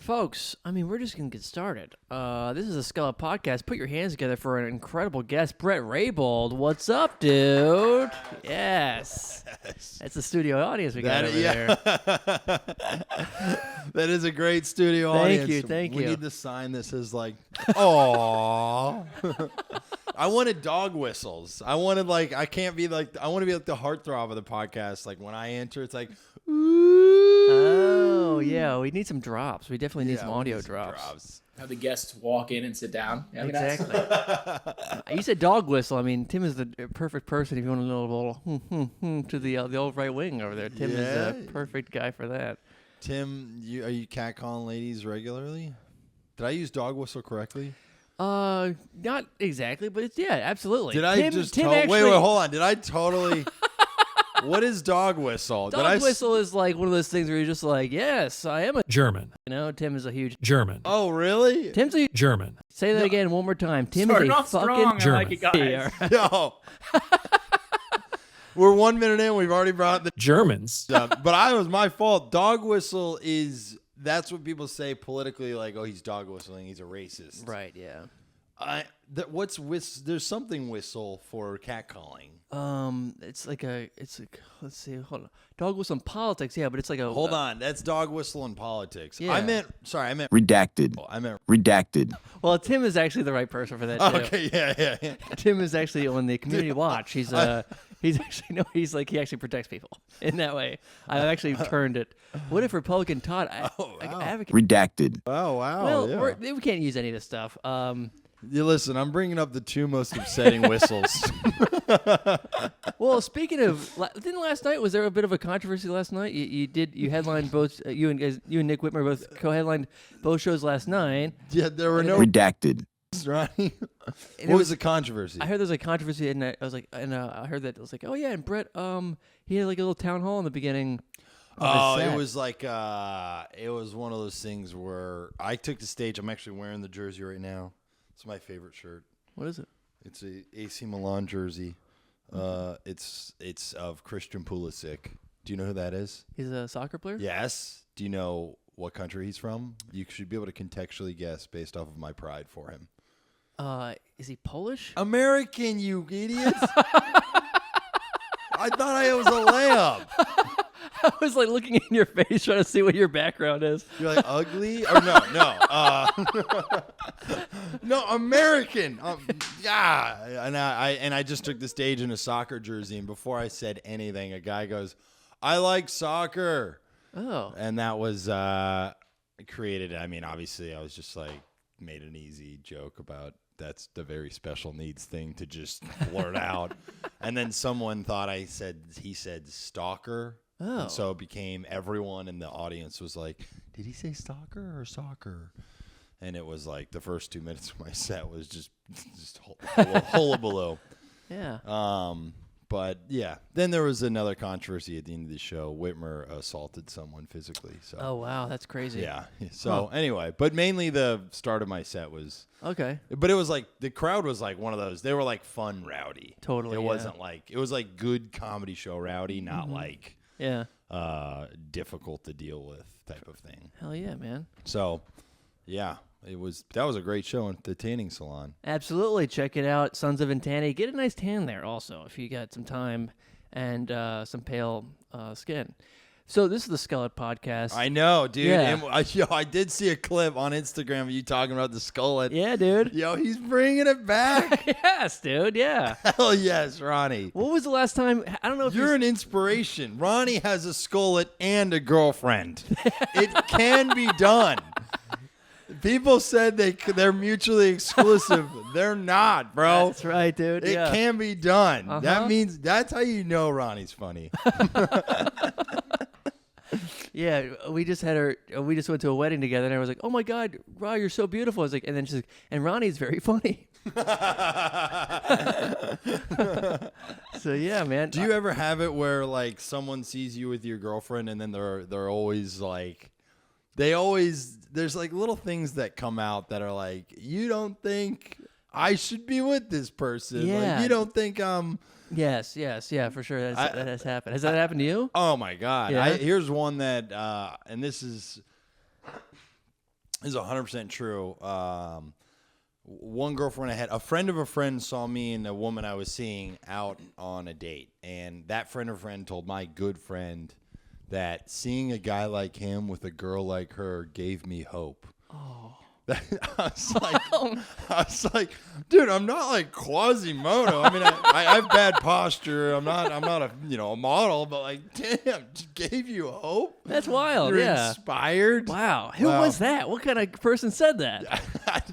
Folks, I mean, we're just going to get started. This is a Skullet podcast. Put your hands together for an incredible guest, Bret Raybould. What's up, dude? Yes. That's the studio audience we got over there. That is a great studio audience. Thank you. We need to sign this as like, aww. I wanted dog whistles. I wanted I can't be like, I want to be like the heartthrob of the podcast. Like when I enter, it's like, ooh. Oh, yeah. We need some drops. We definitely need some audio drops. Have the guests walk in and sit down. Yeah, Exactly. You said dog whistle. I mean, Tim is the perfect person if you want to know a little to the old right wing over there. Tim is the perfect guy for that. Tim, are you catcalling ladies regularly? Did I use dog whistle correctly? Not exactly, but it's absolutely. Did I wait, hold on. Did I totally? What is dog whistle? Dog whistle is like one of those things where you're just like, yes, I am a German. You know, Tim is a huge German. Oh, really? Tim's a German. Say that again one more time. Tim Start is a off fucking strong. German. I like it, guys. No. We're 1 minute in. We've already brought the Germans. stuff. But it was my fault. Dog whistle that's what people say politically, like, oh, he's dog whistling. He's a racist. Right, yeah. There's something whistle for catcalling. It's like let's see, hold on. Dog whistle in politics, yeah, but it's like a Hold on, that's dog whistle in politics. Yeah. I meant Redacted. redacted. Well, Tim is actually the right person for that too. Okay, yeah. Tim is actually on the community watch. He's he actually protects people in that way. I've actually turned it. What if Republican Todd advocate? Redacted. Oh, wow. Well, we can't use any of this stuff. You listen, I'm bringing up the two most upsetting whistles. Well, speaking of, didn't last night, was there a bit of a controversy last night? You headlined both, you and Nick Whitmer both co-headlined both shows last night. Yeah, there were no Redacted. Ronnie. What was the controversy? I heard there's a controversy, and I was like, I heard that it was like, oh yeah, and Bret, he had like a little town hall in the beginning. It was like, it was one of those things where I took the stage. I'm actually wearing the jersey right now. It's my favorite shirt. What is it? It's a AC Milan jersey. It's of Christian Pulisic. Do you know who that is? He's a soccer player? Yes. Do you know what country he's from? You should be able to contextually guess based off of my pride for him. Is he Polish? American, you idiots. I thought it was a layup. I was like looking in your face trying to see what your background is. You're like, ugly? Or no. No, American. Yeah. And I just took the stage in a soccer jersey, and before I said anything, a guy goes, I like soccer. Oh. And that was created. I mean, obviously, I was just like, made an easy joke about that's the very special needs thing to just blurt out. And then someone thought he said stalker. Oh. And so it became everyone in the audience was like, did he say stalker or soccer? And it was like the first 2 minutes of my set was just hullabaloo. Yeah. But yeah, then there was another controversy at the end of the show. Whitmer assaulted someone physically. So. Oh wow, that's crazy. Yeah. So anyway, but mainly the start of my set was okay. But it was like the crowd was like one of those. They were like fun rowdy. Totally. It wasn't like it was like good comedy show rowdy, not like difficult to deal with type of thing. Hell yeah, man. So yeah. That was a great show at the tanning salon. Absolutely. Check it out. Sons of Intani. Get a nice tan there also if you got some time and some pale skin. So this is the Skullet podcast. I know, dude. Yeah. And I did see a clip on Instagram of you talking about the Skullet. Yeah, dude. Yo, he's bringing it back. Yes, dude. Yeah. Hell yes, Ronnie. What was the last time? I don't know if You're an inspiration. Ronnie has a Skullet and a girlfriend. It can be done. People said they're mutually exclusive. They're not, bro. That's right, dude. It can be done. Uh-huh. That means that's how you know Ronnie's funny. Yeah, we just went to a wedding together, and I was like, "Oh my God, Ron, you're so beautiful." I was like, and then she's like, "And Ronnie's very funny." So yeah, man. Do you ever have it where like someone sees you with your girlfriend, and then they're always like, there's like little things that come out that are like, you don't think I should be with this person? Yeah. Like, you don't think Yes, yeah, for sure. That has happened. Has that happened to you? Oh my God. Yeah. Here's one that, and this is, This is 100% true. One girlfriend I had, a friend of a friend saw me and a woman I was seeing out on a date. And that friend of a friend told my good friend that seeing a guy like him with a girl like her gave me hope. Oh. I was like, dude, I'm not like Quasimodo. I mean, I have bad posture. I'm not a a model, but like, damn, just gave you hope. That's wild. You're yeah, inspired. Wow, who was that? What kind of person said that?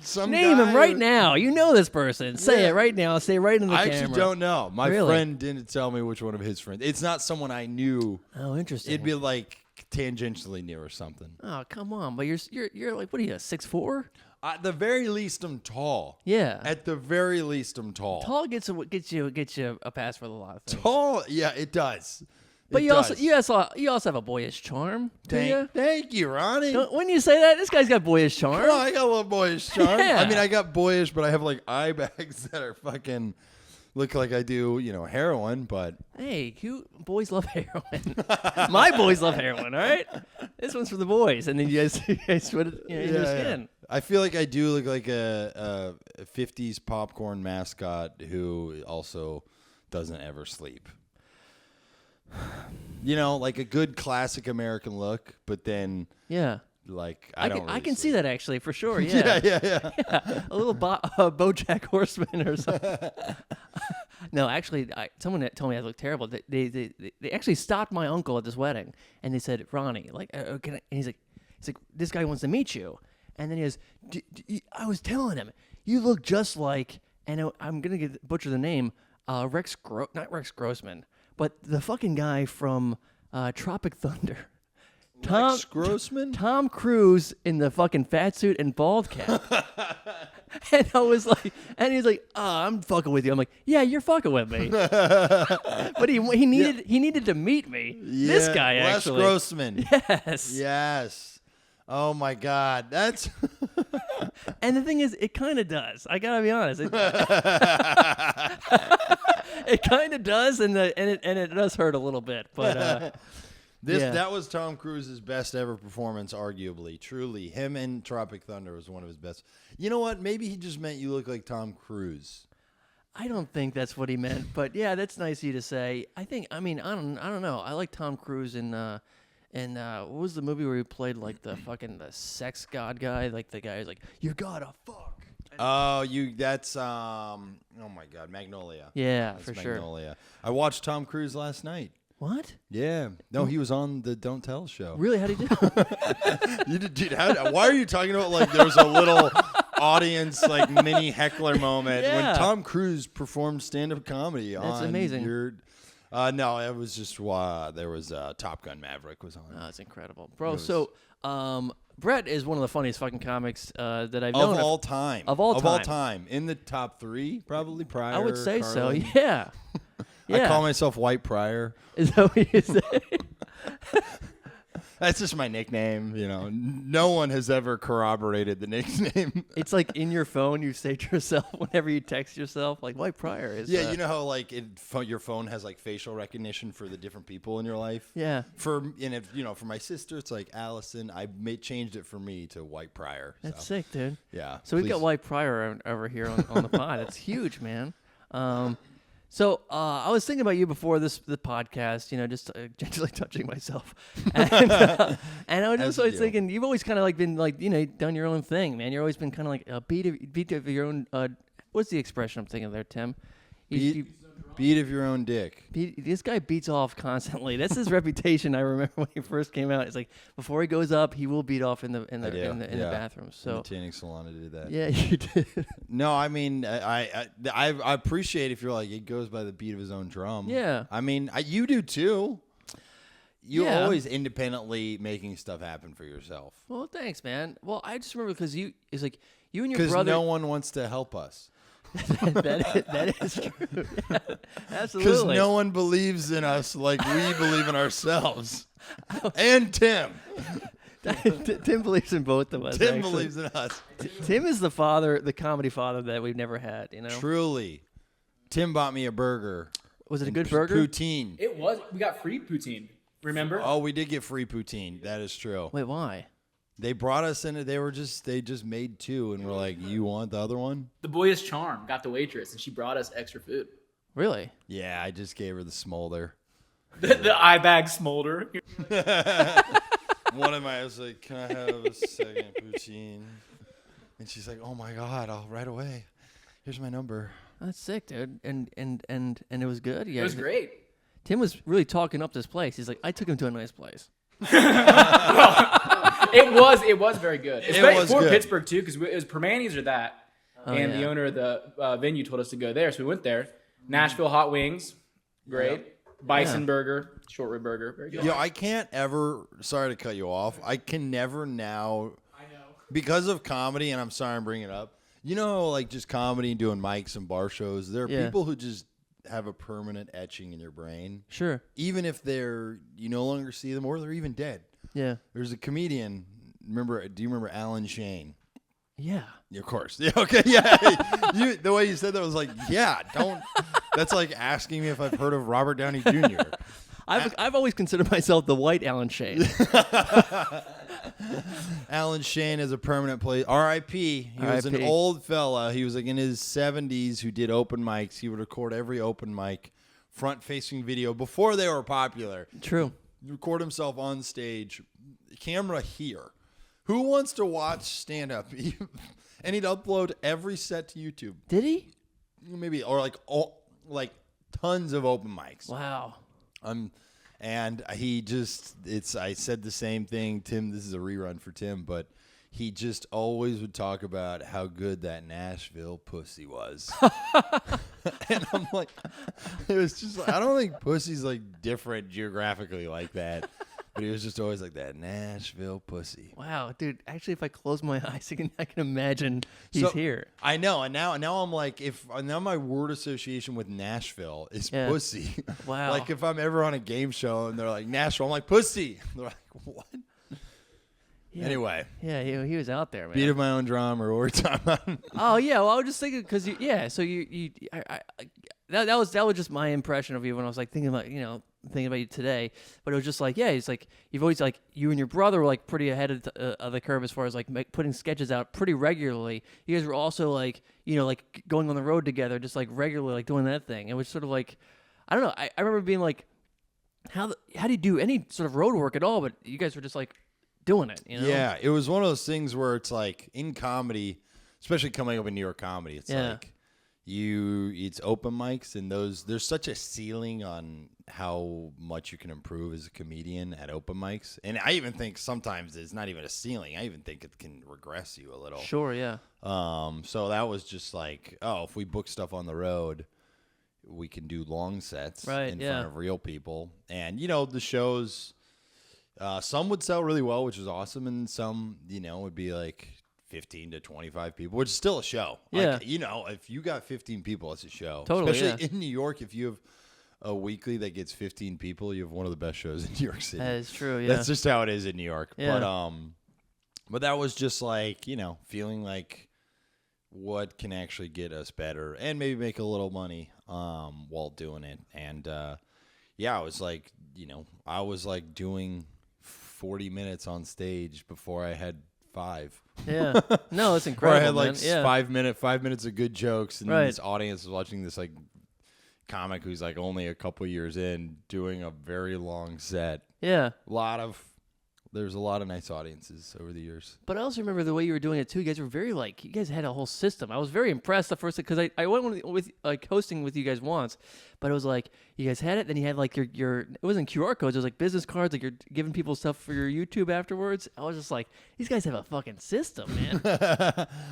Some Name guy him right now. You know this person. Say it right now. Say it right in the camera. I actually don't know. My Really? friend didn't tell me which one of his friends. It's not someone I knew. Oh, interesting. It'd be like tangentially near or something. Oh, come on. But you're like, what are you, 6'4"? At the very least, I'm tall. Yeah. At the very least, I'm tall. Tall gets you a pass for a lot of things. Tall, yeah, it does. But It you does. also have a boyish charm. Do you? Thank you, Ronnie. When you say that, this guy's got boyish charm. Oh, I got a little boyish charm. Yeah. I mean, I got boyish, but I have like eye bags that are fucking look like I do, heroin. But Hey, boys love heroin. My boys love heroin. All right, this one's for the boys, and then you guys put it in your skin. I feel like I do look like a 50s popcorn mascot who also doesn't ever sleep. Like a good classic American look, but then Yeah. like I don't. I can see sleep. that actually for sure. Yeah. Yeah. Yeah, a little BoJack Horseman or something. No, actually, someone that told me I looked terrible. They actually stopped my uncle at this wedding, and they said, "Ronnie, like, can I?" And he's like, "This guy wants to meet you." And then he goes, "I was telling him, you look just like," and I'm gonna butcher the name, not Rex Grossman, but the fucking guy from Tropic Thunder. Rex Grossman? Tom Cruise in the fucking fat suit and bald cap. And I was like, and he's like, "Oh, I'm fucking with you." I'm like, "Yeah, you're fucking with me." But he needed to meet me. Yeah, This guy Les actually. Grossman. Yes. Yes. Oh my God, that's. And the thing is, it kind of does. I gotta be honest. It kind of does, and it does hurt a little bit, but. That was Tom Cruise's best ever performance, arguably. Truly, him in Tropic Thunder was one of his best. You know what? Maybe he just meant you look like Tom Cruise. I don't think that's what he meant, but yeah, that's nice of you to say. I don't know. I like Tom Cruise in what was the movie where he played like the sex god guy? Like the guy who's like, "You gotta fuck." That's oh my God, Magnolia. Yeah, That's for Magnolia. sure. I watched Tom Cruise last night. What? Yeah. No, he was on the Don't Tell show. Really? How'd he do? You did, dude, why are you talking about like there was a little audience like mini heckler moment when Tom Cruise performed stand-up comedy on That's amazing. No, it was just there was Top Gun Maverick was on. Oh, it's incredible, bro. So, Bret is one of the funniest fucking comics that I've known of all time. Of all time, in the top 3, probably. Pryor. I would say Carlin. so. Yeah. I call myself White Pryor. Is that what you say? That's just my nickname. No one has ever corroborated the nickname. It's like in your phone, you say to yourself whenever you text yourself, like White Pryor is. Yeah, you know how like your phone has like facial recognition for the different people in your life. Yeah. For my sister, it's like Allison. I changed it for me to White Pryor. That's sick, dude. Yeah. So we've got White Pryor over here on the pod. It's huge, man. So I was thinking about you before the podcast, just gently touching myself, and I was just always thinking you've always kind of like been like done your own thing, man. You've always been kind of like a beat of your own. What's the expression I'm thinking of there, Tim? Beat of your own dick. This guy beats off constantly. That's his reputation. I remember when he first came out. It's like before he goes up, he will beat off in the bathroom. So in the tanning salon, I did that. Yeah, you did. No, I mean I appreciate if you're like it goes by the beat of his own drum. Yeah. I mean you do too. You're Yeah. always independently making stuff happen for yourself. Well, thanks, man. Well, I just remember because it's like you and your Because brother. no one wants to help us. that is true. Yeah, absolutely. Because no one believes in us like we believe in ourselves. And Tim. Tim believes in both of us. Tim actually. believes in us. Tim is the father, the comedy father that we've never had. Truly. Tim bought me a burger. Was it a good burger? Poutine. It was. We got free poutine. Remember? Oh, we did get free poutine. That is true. Wait, why? They brought us in. They just made 2, and we're like, "You want the other one?" The boyish charm got the waitress, and she brought us extra food. Really? Yeah, I just gave her the smolder. The eye bag smolder. One of my, I was like, "Can I have a second poutine?" And she's like, "Oh my God, I'll right away. Here's my number." That's sick, dude. And it was good. Yeah, It was great. Tim was really talking up this place. He's like, I took him to a nice place. It was very good. Especially was for good. Pittsburgh too, because it was Permanis or that, and yeah. the owner of the venue told us to go there, so we went there. Nashville hot wings, great. Bison burger, short rib burger, very good. Yo, I can't ever. Sorry to cut you off. I can never now. I know. Because of comedy, and I'm sorry I'm bringing it up. You know, like just comedy and doing mics and bar shows. There are people who just have a permanent etching in your brain. Sure. Even if you no longer see them or they're even dead. Yeah. There's a comedian. Do you remember Alan Shane? Yeah. Of course. Yeah, okay. Yeah. The way you said that was like, yeah, don't. That's like asking me if I've heard of Robert Downey Jr. I've always considered myself the white Alan Shane. Alan Shane is a permanent place. R.I.P. He was an old fella. He was like in his 70s who did open mics. He would record every open mic, front-facing video before they were popular. True. Record himself on stage, camera here. Who wants to watch stand-up? And he'd upload every set to YouTube. Did he? Maybe, or like tons of open mics. Wow. And he just, I said the same thing, Tim, this is a rerun for Tim, but he just always would talk about how good that Nashville pussy was. And I'm like, it was just, I don't think pussy's like different geographically like that, but he was just always like that Nashville pussy. Wow, dude. Actually, if I close my eyes, I can imagine he's here. I know, and now I'm like, now my word association with Nashville is pussy. Wow. Like if I'm ever on a game show and they're like Nashville, I'm like pussy. They're like, what? Yeah. Anyway. Yeah, he was out there, man. Beat of my own drum, or what we're talking about. Oh yeah, well I was just thinking because that was just my impression of you when I was like thinking about you today, but it was just like it's like you've always like you and your brother were like pretty ahead of the curve as far as like putting sketches out pretty regularly. You guys were also like like going on the road together, just like regularly like doing that thing. It was sort of like I don't know. I remember being like, how do you do any sort of road work at all? But you guys were just like doing it. Yeah, it was one of those things where it's like in comedy, especially coming up in New York comedy, it's like it's open mics and there's such a ceiling on how much you can improve as a comedian at open mics. And I even think sometimes it's not even a ceiling. I even think it can regress you a little. Sure, yeah. So that was just like, if we book stuff on the road, we can do long sets in front of real people. And the shows, some would sell really well, which is awesome, and some, would be like 15 to 25 people, which is still a show. Yeah. Like, if you got 15 people, it's a show. Totally, especially in New York, if you have a weekly that gets 15 people, you have one of the best shows in New York City. That is true, yeah. That's just how it is in New York. Yeah. But that was just like, feeling like what can actually get us better and maybe make a little money while doing it. And I was like, I was like doing 40 minutes on stage before I had 5. Yeah. No, it's incredible. Where I had like man. 5 minutes of good jokes, and this audience is watching this like comic who's like only a couple years in doing a very long set. Yeah. There's a lot of nice audiences over the years. But I also remember the way you were doing it too. You guys were very you guys had a whole system. I was very impressed the first because I went with like hosting with you guys once, but it was like you guys had it. Then you had like your it wasn't QR codes. It was like business cards. Like you're giving people stuff for your YouTube afterwards. I was just like, these guys have a fucking system, man.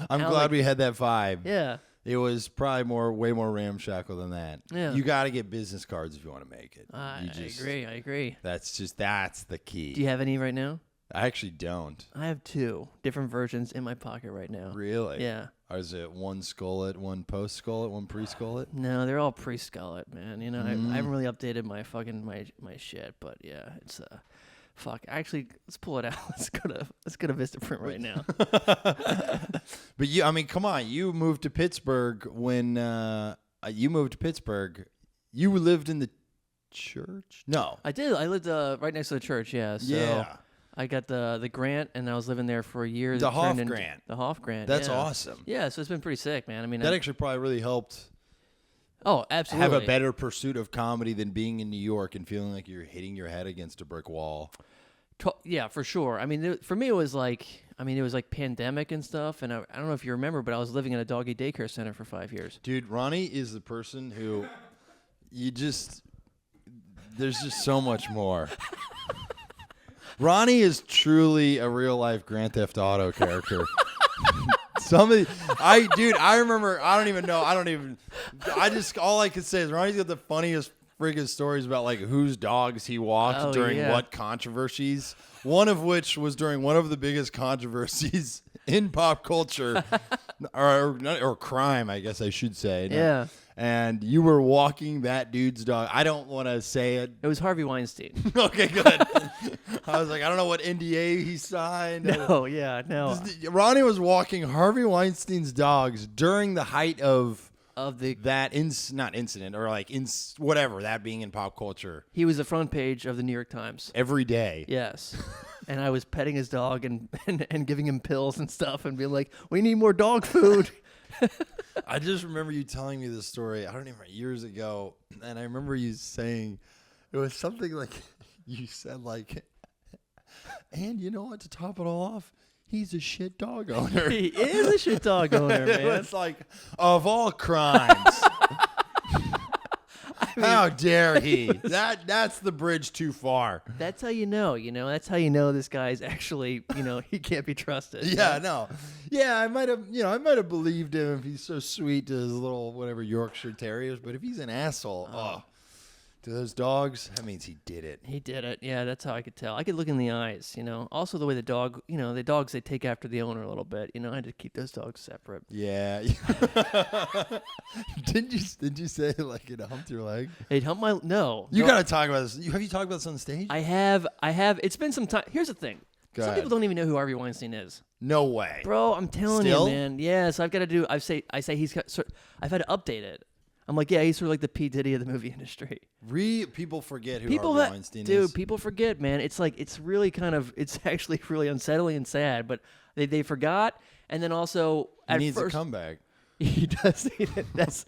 I'm glad we had that vibe. Yeah. It was probably way more ramshackle than that. Yeah. You got to get business cards if you want to make it. I agree. That's the key. Do you have any right now? I actually don't. I have 2 different versions in my pocket right now. Really? Yeah. Or is it one Skullet, one post-Skullet, one pre-Skullet? No, they're all pre-Skullet, man. I haven't really updated my fucking my shit, but yeah, it's fuck. Actually, let's pull it out. Let's go to Vistaprint right now. But come on. You moved to Pittsburgh when you moved to Pittsburgh. You lived in the church? No. I did. I lived right next to the church, yeah. So, yeah. I got the grant, and I was living there for a year. The Hoff grant. The Hoff grant. That's yeah. awesome. Yeah, so it's been pretty sick, man. I mean, That actually probably really helped oh, absolutely. have a better pursuit of comedy than being in New York and feeling like you're hitting your head against a brick wall. Yeah, for sure. I mean, for me, it was like pandemic and stuff, and I don't know if you remember, but I was living in a doggy daycare center for 5 years. Dude, Ronnie is the person who there's just so much more. Ronnie is truly a real life Grand Theft Auto character. I remember, all I could say is Ronnie's got the funniest friggin' stories about like whose dogs he walked during what controversies. One of which was during one of the biggest controversies in pop culture, or crime, I guess I should say. Yeah. And you were walking that dude's dog. I don't want to say it. It was Harvey Weinstein. Okay, good. I was like, I don't know what NDA he signed. No. Ronnie was walking Harvey Weinstein's dogs during the height of that not incident or like whatever, that being in pop culture. He was the front page of the New York Times every day. Yes. And I was petting his dog and giving him pills and stuff and being like, we need more dog food. I just remember you telling me this story, I don't even remember, years ago, and I remember you saying, it was something like, you said like, and you know what, to top it all off, he's a shit dog owner. He is a shit dog owner, man. It's like, of all crimes. How dare he? That's the bridge too far. That's how you know, that's how you know this guy's actually, he can't be trusted. Yeah, no. Yeah, I might have believed him if he's so sweet to his little whatever Yorkshire Terriers, but if he's an asshole, to those dogs, that means he did it. He did it. Yeah, that's how I could tell. I could look in the eyes, Also the way the dog, the dogs, they take after the owner a little bit. I had to keep those dogs separate. Yeah. Did you say like it humped your leg? It humped my no. You gotta talk about this. Have you talked about this on stage? I have. It's been some time. Here's the thing. Some people don't even know who Harvey Weinstein is. No way, bro. I'm telling you, man. Yeah. So I've got to do. I say he's got. I've had to update it. I'm like, yeah, he's sort of like the P. Diddy of the movie industry. People forget who Harvey Weinstein is. Dude, people forget, man. It's like, it's really it's actually really unsettling and sad, but they forgot. And then also, he needs a comeback. He does need it. That's,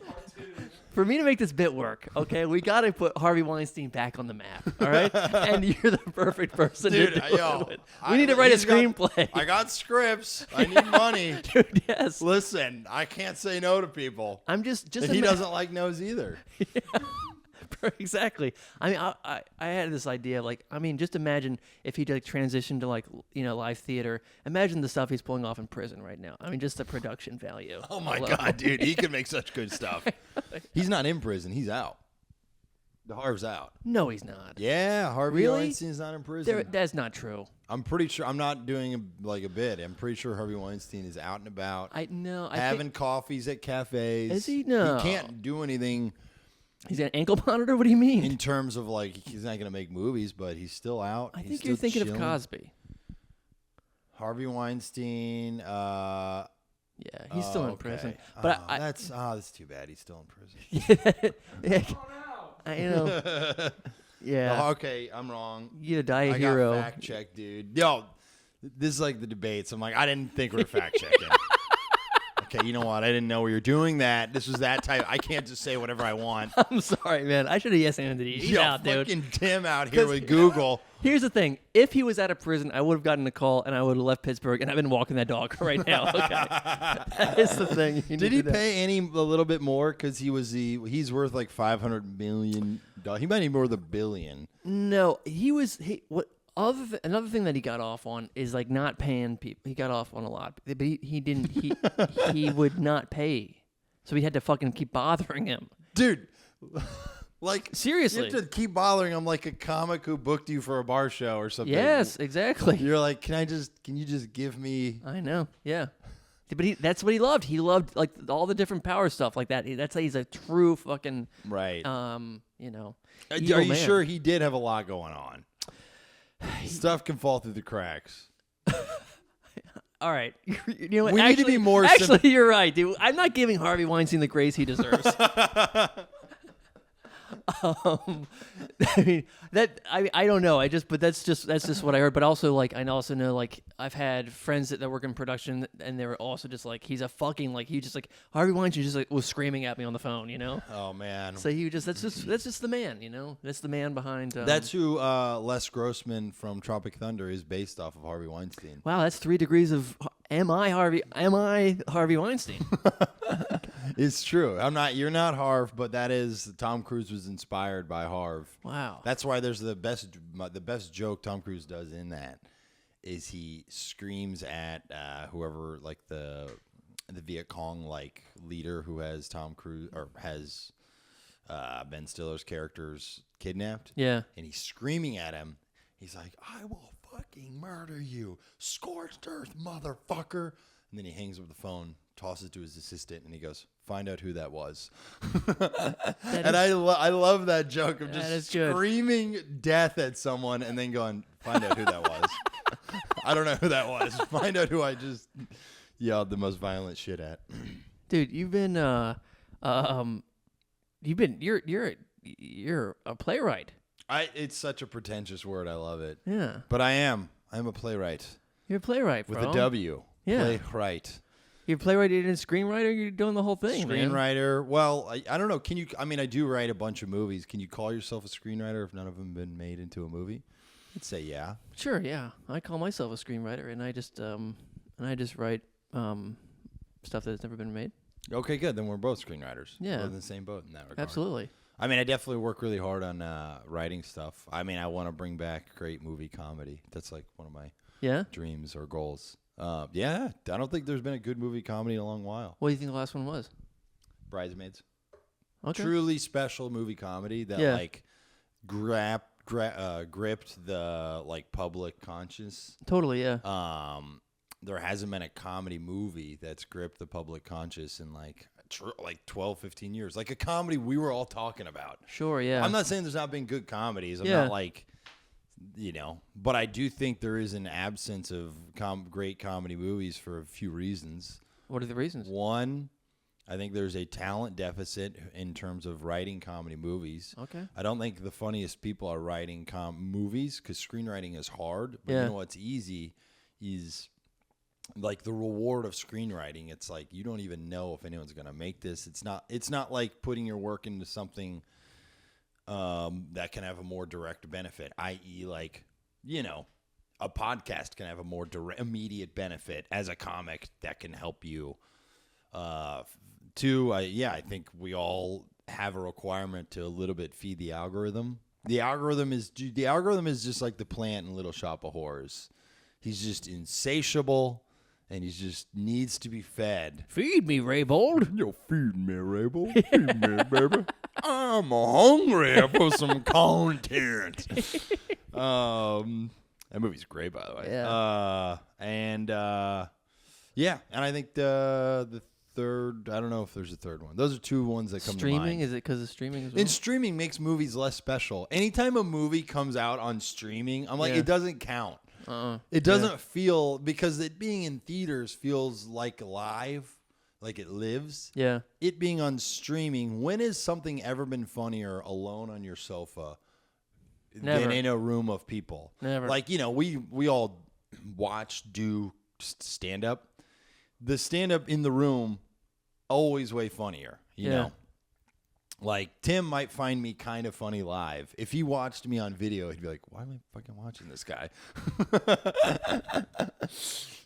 for me to make this bit work, okay, we got to put Harvey Weinstein back on the map, all right? And you're the perfect person to do it. We need to write a screenplay. I got scripts. I need money. Dude, yes. Listen, I can't say no to people. I'm just and he doesn't like no's either. Yeah. Exactly. I mean, I had this idea, like, just imagine if he like transitioned to like, live theater. Imagine the stuff he's pulling off in prison right now. Just the production value. Oh my God, dude, he could make such good stuff. He's not in prison. He's out. The Harv's out. No, he's not. Yeah, Harvey Weinstein's not in prison. That's not true. I'm pretty sure. I'm not doing a bit. I'm pretty sure Harvey Weinstein is out and about. Having coffees at cafes. Is he? No. He can't do anything. He's got an ankle monitor? What do you mean? In terms of, like, he's not going to make movies, but he's still out. I think you're thinking of Cosby. Harvey Weinstein. Yeah, he's still in prison. But that's too bad. He's still in prison. Yeah. Yeah. Okay, I'm wrong. You die a hero. I got fact check, dude. Yo, this is like the debates. I'm like, I didn't think we were fact checking. Okay, you know what? I didn't know we were doing that. This was that type. I can't just say whatever I want. I'm sorry, man. I should have yes-anded you. He's out, dude. Fucking Tim out here with Google. Here's the thing. If he was out of prison, I would have gotten a call, and I would have left Pittsburgh, and I've been walking that dog right now. Okay. That is the thing. Did he pay a little bit more? Because he's worth like $500 million. He might need more than $1 billion. No, another thing that he got off on is like not paying people. He got off on a lot, but he didn't. He would not pay, so we had to fucking keep bothering him, dude. Like, seriously, you have to keep bothering him like a comic who booked you for a bar show or something. Yes, exactly. You're like, can you just give me? I know, yeah. But that's what he loved. He loved like all the different power stuff like that. That's how he's a true fucking right. Are you sure he did have a lot going on? Stuff can fall through the cracks. All right. You know what? We need to be more... You're right, dude. I'm not giving Harvey Weinstein the grace he deserves. I mean I don't know. But that's just what I heard. But also like I also know like I've had friends that work in production and they were also just like he's a fucking like he just like Harvey Weinstein just like was screaming at me on the phone, you know. Oh man. So that's just the man, you know. That's the man behind. That's who Les Grossman from Tropic Thunder is based off of Harvey Weinstein. Wow, that's 3 degrees of am I Harvey Weinstein? It's true. I'm not. You're not Harv, but that is Tom Cruise was inspired by Harv. Wow. That's why there's the best joke Tom Cruise does in that is he screams at whoever like the Viet Cong like leader who has Tom Cruise or has Ben Stiller's characters kidnapped. Yeah. And he's screaming at him. He's like, "I will fucking murder you, scorched earth, motherfucker!" And then he hangs up the phone, tosses it to his assistant, and he goes, "Find out who that was." I love that joke of just screaming death at someone and then going, "Find out who that was." I don't know who that was. Find out who I just yelled the most violent shit at. Dude, you're a playwright. It's such a pretentious word. I love it. Yeah. But I'm a playwright. You're a playwright, bro. With a W. Yeah. Playwright. You're a playwright, you're a screenwriter, you're doing the whole thing, Screenwriter. Man. Well, I don't know. I do write a bunch of movies. Can you call yourself a screenwriter if none of them have been made into a movie? I'd say yeah. Sure, yeah. I call myself a screenwriter, and I just write stuff that's never been made. Okay, good. Then we're both screenwriters. Yeah. We're in the same boat in that regard. Absolutely. I mean, I definitely work really hard on writing stuff. I mean, I want to bring back great movie comedy. That's like one of my dreams or goals. Yeah, I don't think there's been a good movie comedy in a long while. What do you think the last one was? Bridesmaids. Okay. Truly special movie comedy that like gripped the like public conscience. Totally, yeah. There hasn't been a comedy movie that's gripped the public conscience in like 12, 15 years. Like a comedy we were all talking about. Sure, yeah. I'm not saying there's not been good comedies. I'm not like, but I do think there is an absence of great comedy movies for a few reasons. What are the reasons? One, I think there's a talent deficit in terms of writing comedy movies. Okay. I don't think the funniest people are writing movies because screenwriting is hard. But you know what's easy is like the reward of screenwriting. It's like you don't even know if anyone's going to make this. It's not like putting your work into something that can have a more direct benefit, i.e. like, a podcast can have a more immediate benefit as a comic that can help you. Two, I think we all have a requirement to a little bit feed the algorithm. The algorithm is just like the plant in Little Shop of Horrors. He's just insatiable, and he just needs to be fed. Feed me, Raybould. Yo, feed me, Raybould. Feed me, baby. I'm hungry for some content. That movie's great, by the way. Yeah. And I think the third, I don't know if there's a third one. Those are two ones that come to mind. Streaming? Is it because of streaming as well? And streaming makes movies less special. Anytime a movie comes out on streaming, I'm like, it doesn't count. It doesn't feel, because it being in theaters feels like live, like it lives. Yeah. It being on streaming, when has something ever been funnier alone on your sofa than in a room of people? Never. Like, we all do stand-up. The stand-up in the room, always way funnier, you know? Like, Tim might find me kind of funny live. If he watched me on video, he'd be like, why am I fucking watching this guy?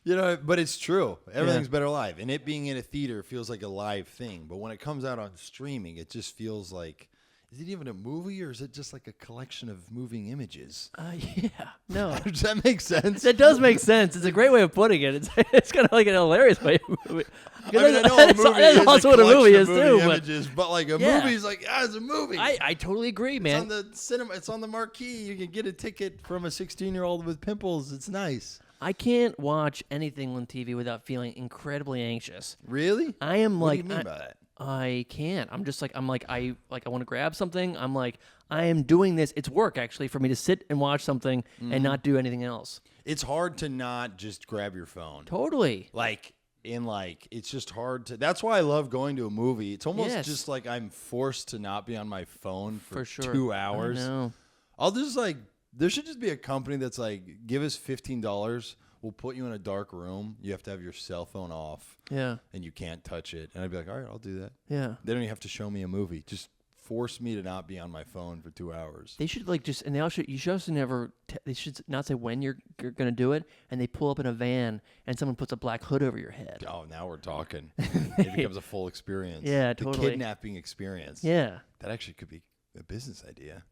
But it's true. Everything's better live. And it being in a theater feels like a live thing. But when it comes out on streaming, it just feels like, is it even a movie, or is it just like a collection of moving images? Yeah. No. Does that make sense? That does make sense. It's a great way of putting it. It's kind of like an hilarious way of moving it. I know a movie is also a what a movie is collection of too. Images, but like a movie is like, it's a movie. I totally agree, man. It's on the cinema. It's on the marquee. You can get a ticket from a 16-year-old with pimples. It's nice. I can't watch anything on TV without feeling incredibly anxious. Really? I am What like, do you mean by that? I can't. I want to grab something. I'm like, I am doing this. It's work actually for me to sit and watch something and not do anything else. It's hard to not just grab your phone. Totally. Like, in like it's just hard to. That's why I love going to a movie. It's almost Yes. just like I'm forced to not be on my phone for sure. 2 hours. I know. I'll just like there should just be a company that's like give us $15. We'll put you in a dark room. You have to have your cell phone off. Yeah. And you can't touch it. And I'd be like, all right, I'll do that. Yeah. They don't even have to show me a movie. Just force me to not be on my phone for 2 hours. They should like just, and you should also never. They should not say when you're gonna do it, and they pull up in a van, and someone puts a black hood over your head. Oh, now we're talking. It becomes a full experience. Yeah, the totally. kidnapping experience. Yeah, That actually could be a business idea.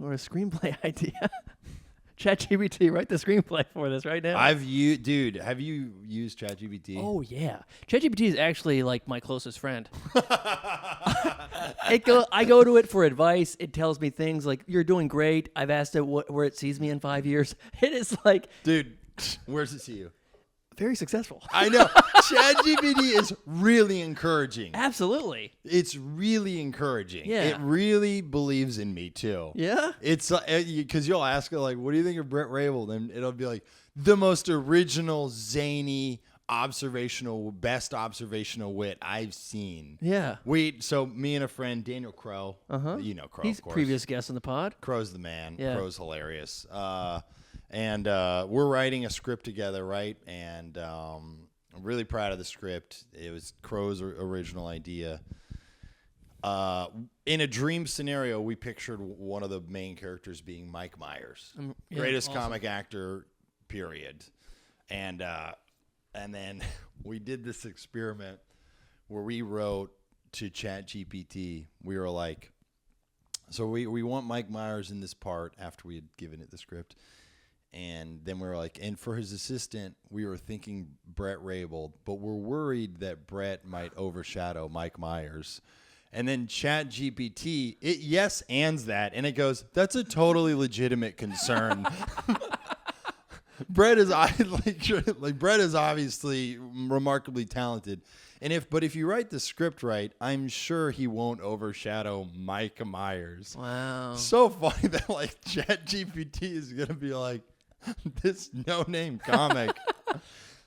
or a screenplay idea. ChatGPT, write the screenplay for this right now. Have you used ChatGPT? Oh yeah, ChatGPT is actually like my closest friend. I go to it for advice. It tells me things like "You're doing great." I've asked it where it sees me in 5 years. It is like, Dude, where's it see you? very successful. I know. ChatGPT is really encouraging. Absolutely. It's really encouraging. Yeah. It really believes in me too. Yeah. It's because you'll ask it like, "What do you think of Bret Raybould?" And it'll be like the most original, zany, best observational wit I've seen. Yeah. So me and a friend, Daniel Crow. You know Crow, He's of course. previous guest on the pod. Crow's the man. Yeah. Crow's hilarious. And we're writing a script together, right? And I'm really proud of the script. It was Crow's original idea. In a dream scenario, we pictured one of the main characters being Mike Myers, Yeah, greatest awesome. comic actor, period. And then we did this experiment where we wrote to ChatGPT. We were like, so we want Mike Myers in this part after we had given it the script. And then we were like, and for his assistant, we were thinking Bret Raybould, but we're worried that Bret might overshadow Mike Myers. And then ChatGPT, it yes ands that, and it goes, that's a totally legitimate concern. Bret is Bret is obviously remarkably talented, and if you write the script right, I'm sure he won't overshadow Mike Myers. Wow. So funny that like ChatGPT is gonna be like this no-name comic.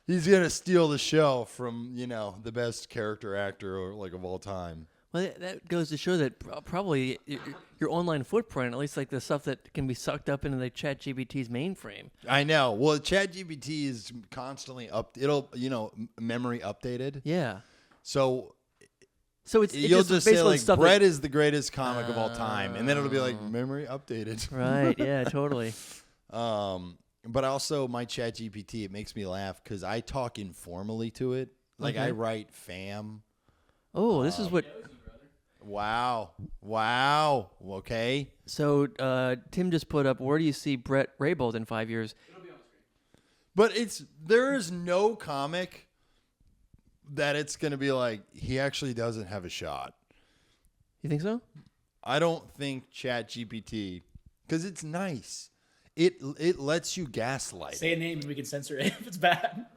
He's gonna steal the show from the best character actor of all time. Well, that goes to show that probably your online footprint, at least like the stuff that can be sucked up into the ChatGPT's mainframe. I know. Well, ChatGPT is constantly it'll memory updated. Yeah. So it's you'll just say basically like stuff Bret is the greatest comic of all time, and then it'll be like memory updated. Right. Yeah. Totally. But also my ChatGPT, it makes me laugh because I talk informally to it. Like Okay. I write fam. Oh, this is what. Wow. Okay. So Tim just put up. Where do you see Bret Raybould in 5 years? But there is no comic that it's going to be like he actually doesn't have a shot. You think so? I don't think ChatGPT, because it's nice. It lets you gaslight. Say a name and we can censor it if it's bad.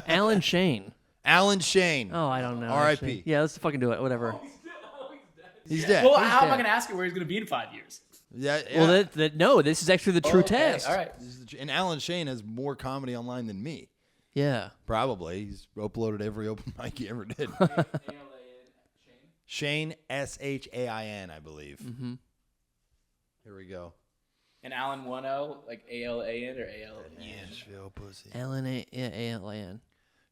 Alan Shane. Alan Shane. Oh, I don't know. R.I.P. actually. Yeah, let's fucking do it. Whatever. He's dead. Well, how am I dead. going to ask you where he's going to be in 5 years? Yeah. Well, no. This is actually the true Okay, test. all right. And Alan Shane has more comedy online than me. Yeah. Probably. He's uploaded every open mic he ever did. Shane, Shain, I believe. Mm-hmm. Here we go. And Alan 10, like ALAN or AL? Nashville pussy. Alan.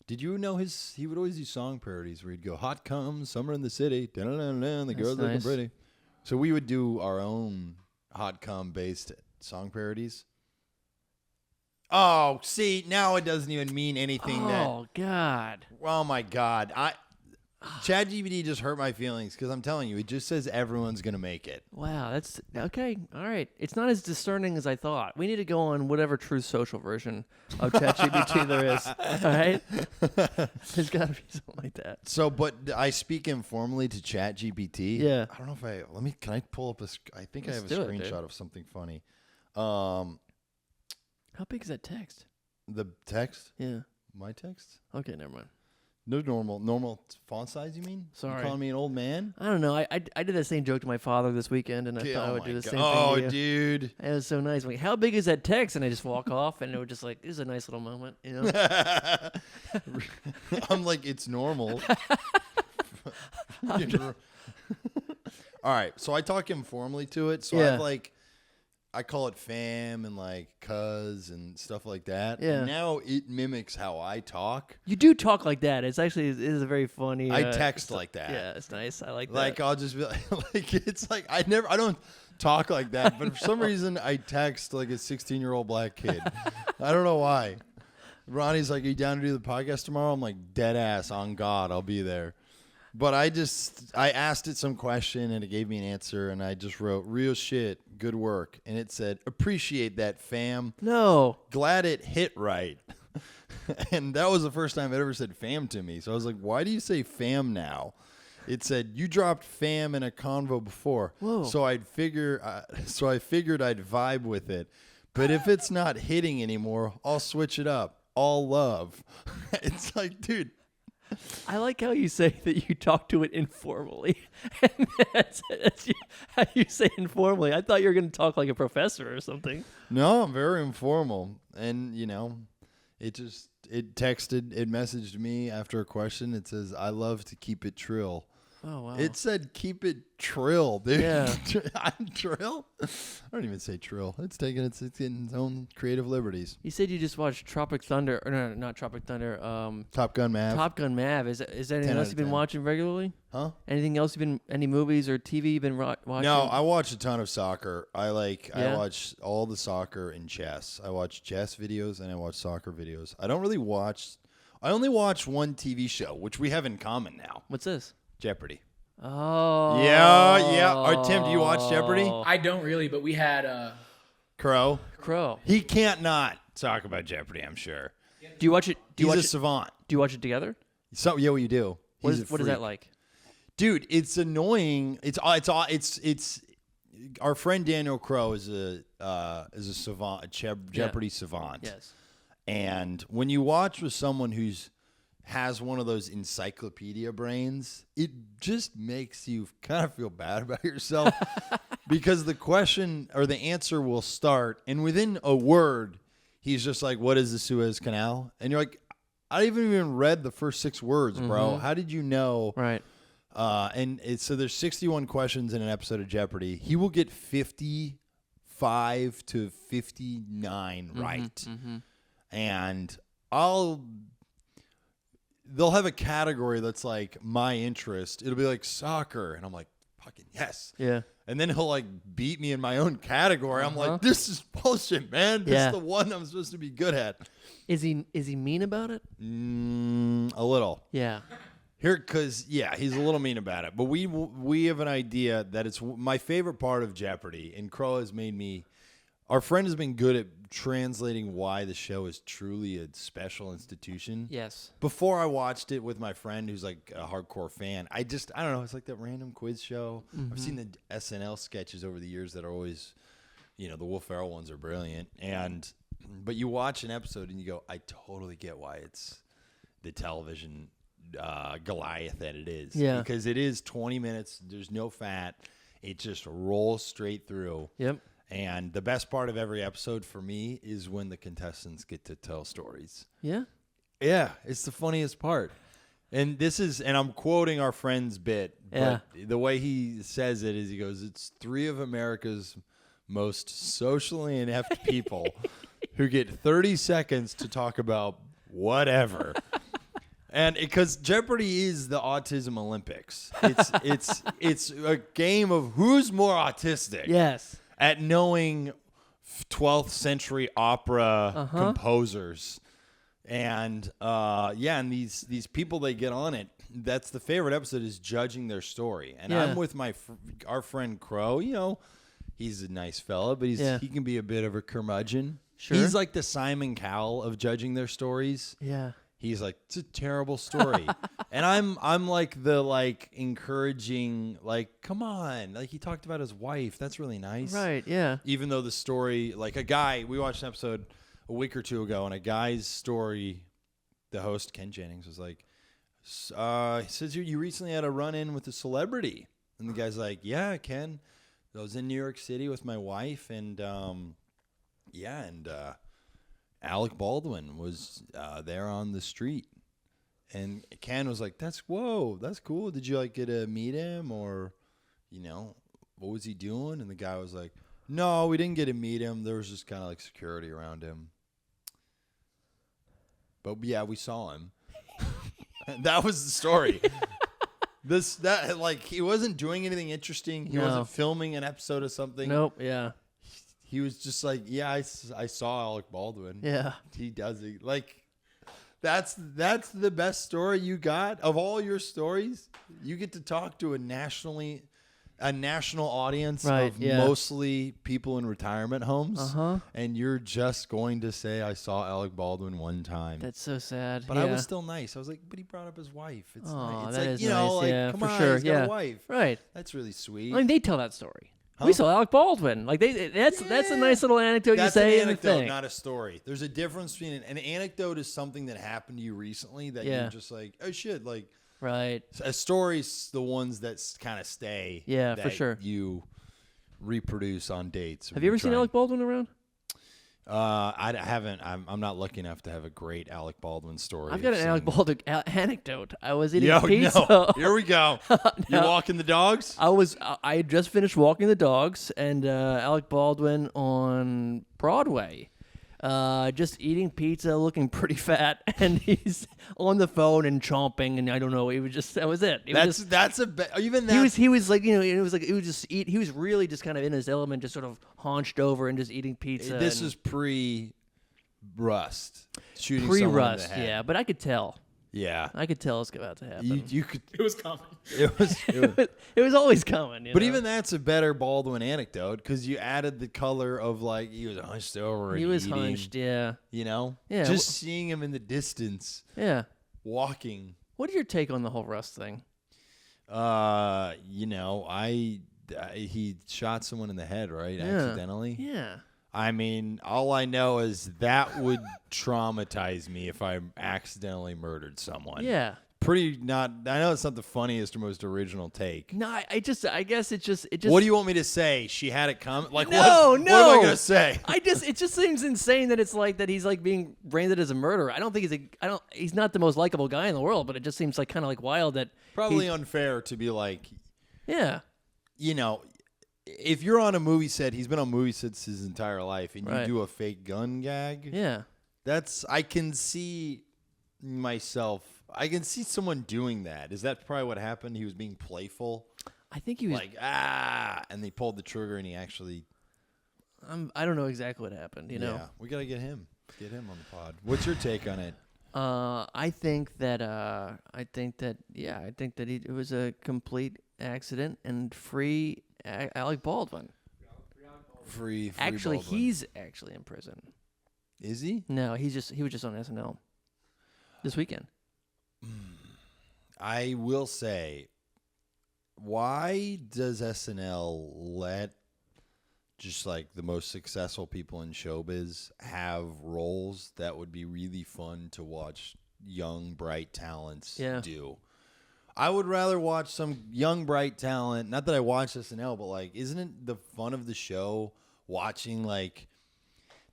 Did you know he would always do song parodies where he'd go, hot comes, summer in the city, dun-dun-dun-dun, the girls looking nice. pretty. So we would do our own hot cum based song parodies. Oh, see, now it doesn't even mean anything Oh God. oh my God. ChatGPT just hurt my feelings because I'm telling you, it just says everyone's going to make it. Wow. That's okay. All right. It's not as discerning as I thought. We need to go on whatever true social version of ChatGPT there is. All right. There's got to be something like that. So, but I speak informally to ChatGPT. Yeah. I don't know if can I pull up I think I Let's have a do it, dude. screenshot of something funny. How big is that text? The text? Yeah. My text? Okay. Never mind. No normal font size, you mean? Sorry. You calling me an old man? I don't know. I did that same joke to my father this weekend, and I thought I would do the same Oh, thing to you. dude. It was so nice. I'm like, how big is that text? And I just walk off, and it was just like, this is a nice little moment, you know? I'm like, it's normal. All right, so I talk informally to it. So Yeah. I call it fam and like cuz and stuff like that. Yeah. And now it mimics how I talk. You do talk like that. It's actually it is a very funny. I text like that. Yeah, it's nice. I like that. Like I'll just be like it's like I don't talk like that, but for some reason I text like a 16-year-old black kid. I don't know why. Ronnie's like, "Are you down to do the podcast tomorrow?" I'm like, "Dead ass on God, I'll be there." But I asked it some question and it gave me an answer, and I just wrote, "Real shit, good work," and it said, "Appreciate that, fam. No. Glad it hit right." And that was the first time it ever said fam to me. So I was like, "Why do you say fam now?" It said, "You dropped fam in a convo before." Whoa. So I figured I'd vibe with it. But if it's not hitting anymore, I'll switch it up. All love. It's like, dude. I like how you say that you talk to it informally. And that's how you say informally. I thought you were going to talk like a professor or something. No, I'm very informal. And, it messaged me after a question. It says, "I love to keep it trill." Oh, wow. It said, "Keep it trill," dude. Yeah. I'm trill? I don't even say trill. It's taking its own creative liberties. You said you just watched Tropic Thunder. Or no, not Tropic Thunder. Top Gun Mav. Top Gun Mav. Is there anything 10 else out you've been of 10. watching regularly? Huh? Anything else any movies or TV you've been watching? No, I watch a ton of soccer. I Yeah? watch all the soccer and chess. I watch chess videos and I watch soccer videos. I only watch one TV show, which we have in common now. What's this? Jeopardy. Oh. Yeah. Or Tim, do you watch Jeopardy? I don't really, but we had Crow. He can't not talk about Jeopardy, I'm sure. Do you watch it? He's a savant. Do you watch it together? So yeah, you do. What He's is a that freak. like? Dude, it's annoying. It's our friend Daniel Crow is a savant, a Jeopardy savant. Yes. And when you watch with someone has one of those encyclopedia brains, it just makes you kind of feel bad about yourself because the question or the answer will start, and within a word, he's just like, "What is the Suez Canal?" And you're like, "I haven't even read the first 6 words, bro. Mm-hmm. How did you know?" Right. So there's 61 questions in an episode of Jeopardy. He will get 55 to 59 right. Mm-hmm. And they'll have a category that's like my interest. It'll be like soccer. And I'm like, fucking yes. Yeah. And then he'll like beat me in my own category. I'm like, this is bullshit, man. This is the one I'm supposed to be good at. Is he mean about it? A little. Yeah. Because he's a little mean about it. But we have an idea that it's my favorite part of Jeopardy, and Crow has made me. Our friend has been good at translating why the show is truly a special institution. Yes. Before Before I watched it with my friend who's like a hardcore fan, I don't know. It's like that random quiz show. I've seen the SNL sketches over the years that are always, the Will Ferrell ones are brilliant. But you watch an episode and you go, I totally get why it's the television Goliath that it is. Yeah. Because it is 20 minutes. There's no fat. It just rolls straight through. Yep. And the best part of every episode for me is when the contestants get to tell stories. Yeah. Yeah, it's the funniest part. And I'm quoting our friend's bit, but the way he says it is he goes, "It's 3 of America's most socially inept people who get 30 seconds to talk about whatever." And because Jeopardy is the autism Olympics. It's a game of who's more autistic. Yes. At knowing 12th century opera composers. And and these people they get on it, that's the favorite episode is judging their story. And I'm with our friend Crow. He's a nice fella, but he can be a bit of a curmudgeon. Sure. He's like the Simon Cowell of judging their stories. Yeah. He's like, it's a terrible story. And I'm like the encouraging, come on. Like he talked about his wife. That's really nice. Right, yeah. Even though the story, like a guy, we watched an episode a week or two ago, and a guy's story, the host, Ken Jennings, was like, He says you recently had a run-in with a celebrity. And the guy's like, yeah, Ken. I was in New York City with my wife, and Alec Baldwin was there on the street. And Ken was like, that's cool. Did you like get to meet him, or, what was he doing? And the guy was like, no, we didn't get to meet him. There was just kind of like security around him. But yeah, we saw him. That was the story. He wasn't doing anything interesting. He wasn't filming an episode of something. Nope. Yeah. He was just like, yeah, I saw Alec Baldwin. Yeah. He does it. Like, that's the best story you got of all your stories. You get to talk to a national audience of mostly people in retirement homes, and you're just going to say, I saw Alec Baldwin one time. That's so sad. But I was still nice. I was like, but he brought up his wife. It's nice. That It's is nice. come for on, sure. he's got a wife. Right. That's really sweet. I mean, they tell that story. Huh? We saw Alec Baldwin. Like that's a nice little anecdote That's you say an in the anecdote, thing. not a story. There's a difference between an anecdote is something that happened to you recently that you're just like, oh shit, like. Right. A story's the ones that kind of stay. Yeah, that for sure. You reproduce on dates. Have you ever seen Alec Baldwin around? I haven't. I'm not lucky enough to have a great Alec Baldwin story. I've got an Alec Baldwin anecdote. I was eating Yo, pizza. no. Here we go. You walking the dogs? I had just finished walking the dogs, and Alec Baldwin on Broadway, just eating pizza, looking pretty fat, and he's on the phone and chomping, and I don't know. That was it. He was like, it was just eat. He was really just kind of in his element, just sort of haunched over and just eating pizza. This is pre-rust. Shooting pre-rust, someone in the head. yeah, but I could tell. Yeah, I could tell it's about to happen. You could. It was coming. It was. It was always coming. But even that's a better Baldwin anecdote because you added the color of like he was hunched over. He and was eating, hunched, yeah. Yeah. Just seeing him in the distance. Yeah. Walking. What's your take on the whole Rust thing? He shot someone in the head, right? Yeah. Accidentally. Yeah. I mean, all I know is that would traumatize me if I accidentally murdered someone. Yeah. I know it's not the funniest or most original take. No, I guess it just. What do you want me to say? She had it come? Like, no. What am I going to say? It just seems insane that it's like that he's like being branded as a murderer. I don't think he's not the most likable guy in the world, but it just seems like kind of like wild that. Probably unfair to be like. Yeah. If you're on a movie set, he's been on movie sets his entire life, and you Right. do a fake gun gag. Yeah. I can see someone doing that. Is that probably what happened? He was being playful. I think he was like, and they pulled the trigger, and he actually. I don't know exactly what happened. Yeah, we gotta get him on the pod. What's your take on it? I think that it was a complete accident and free Alec Baldwin. Free Actually, Baldwin. he's actually in prison. Is he? No, he was just on SNL this weekend. I will say, why does SNL let just like the most successful people in showbiz have roles that would be really fun to watch young, bright talents do? I would rather watch some young, bright talent. Not that I watch SNL, but like, isn't it the fun of the show watching like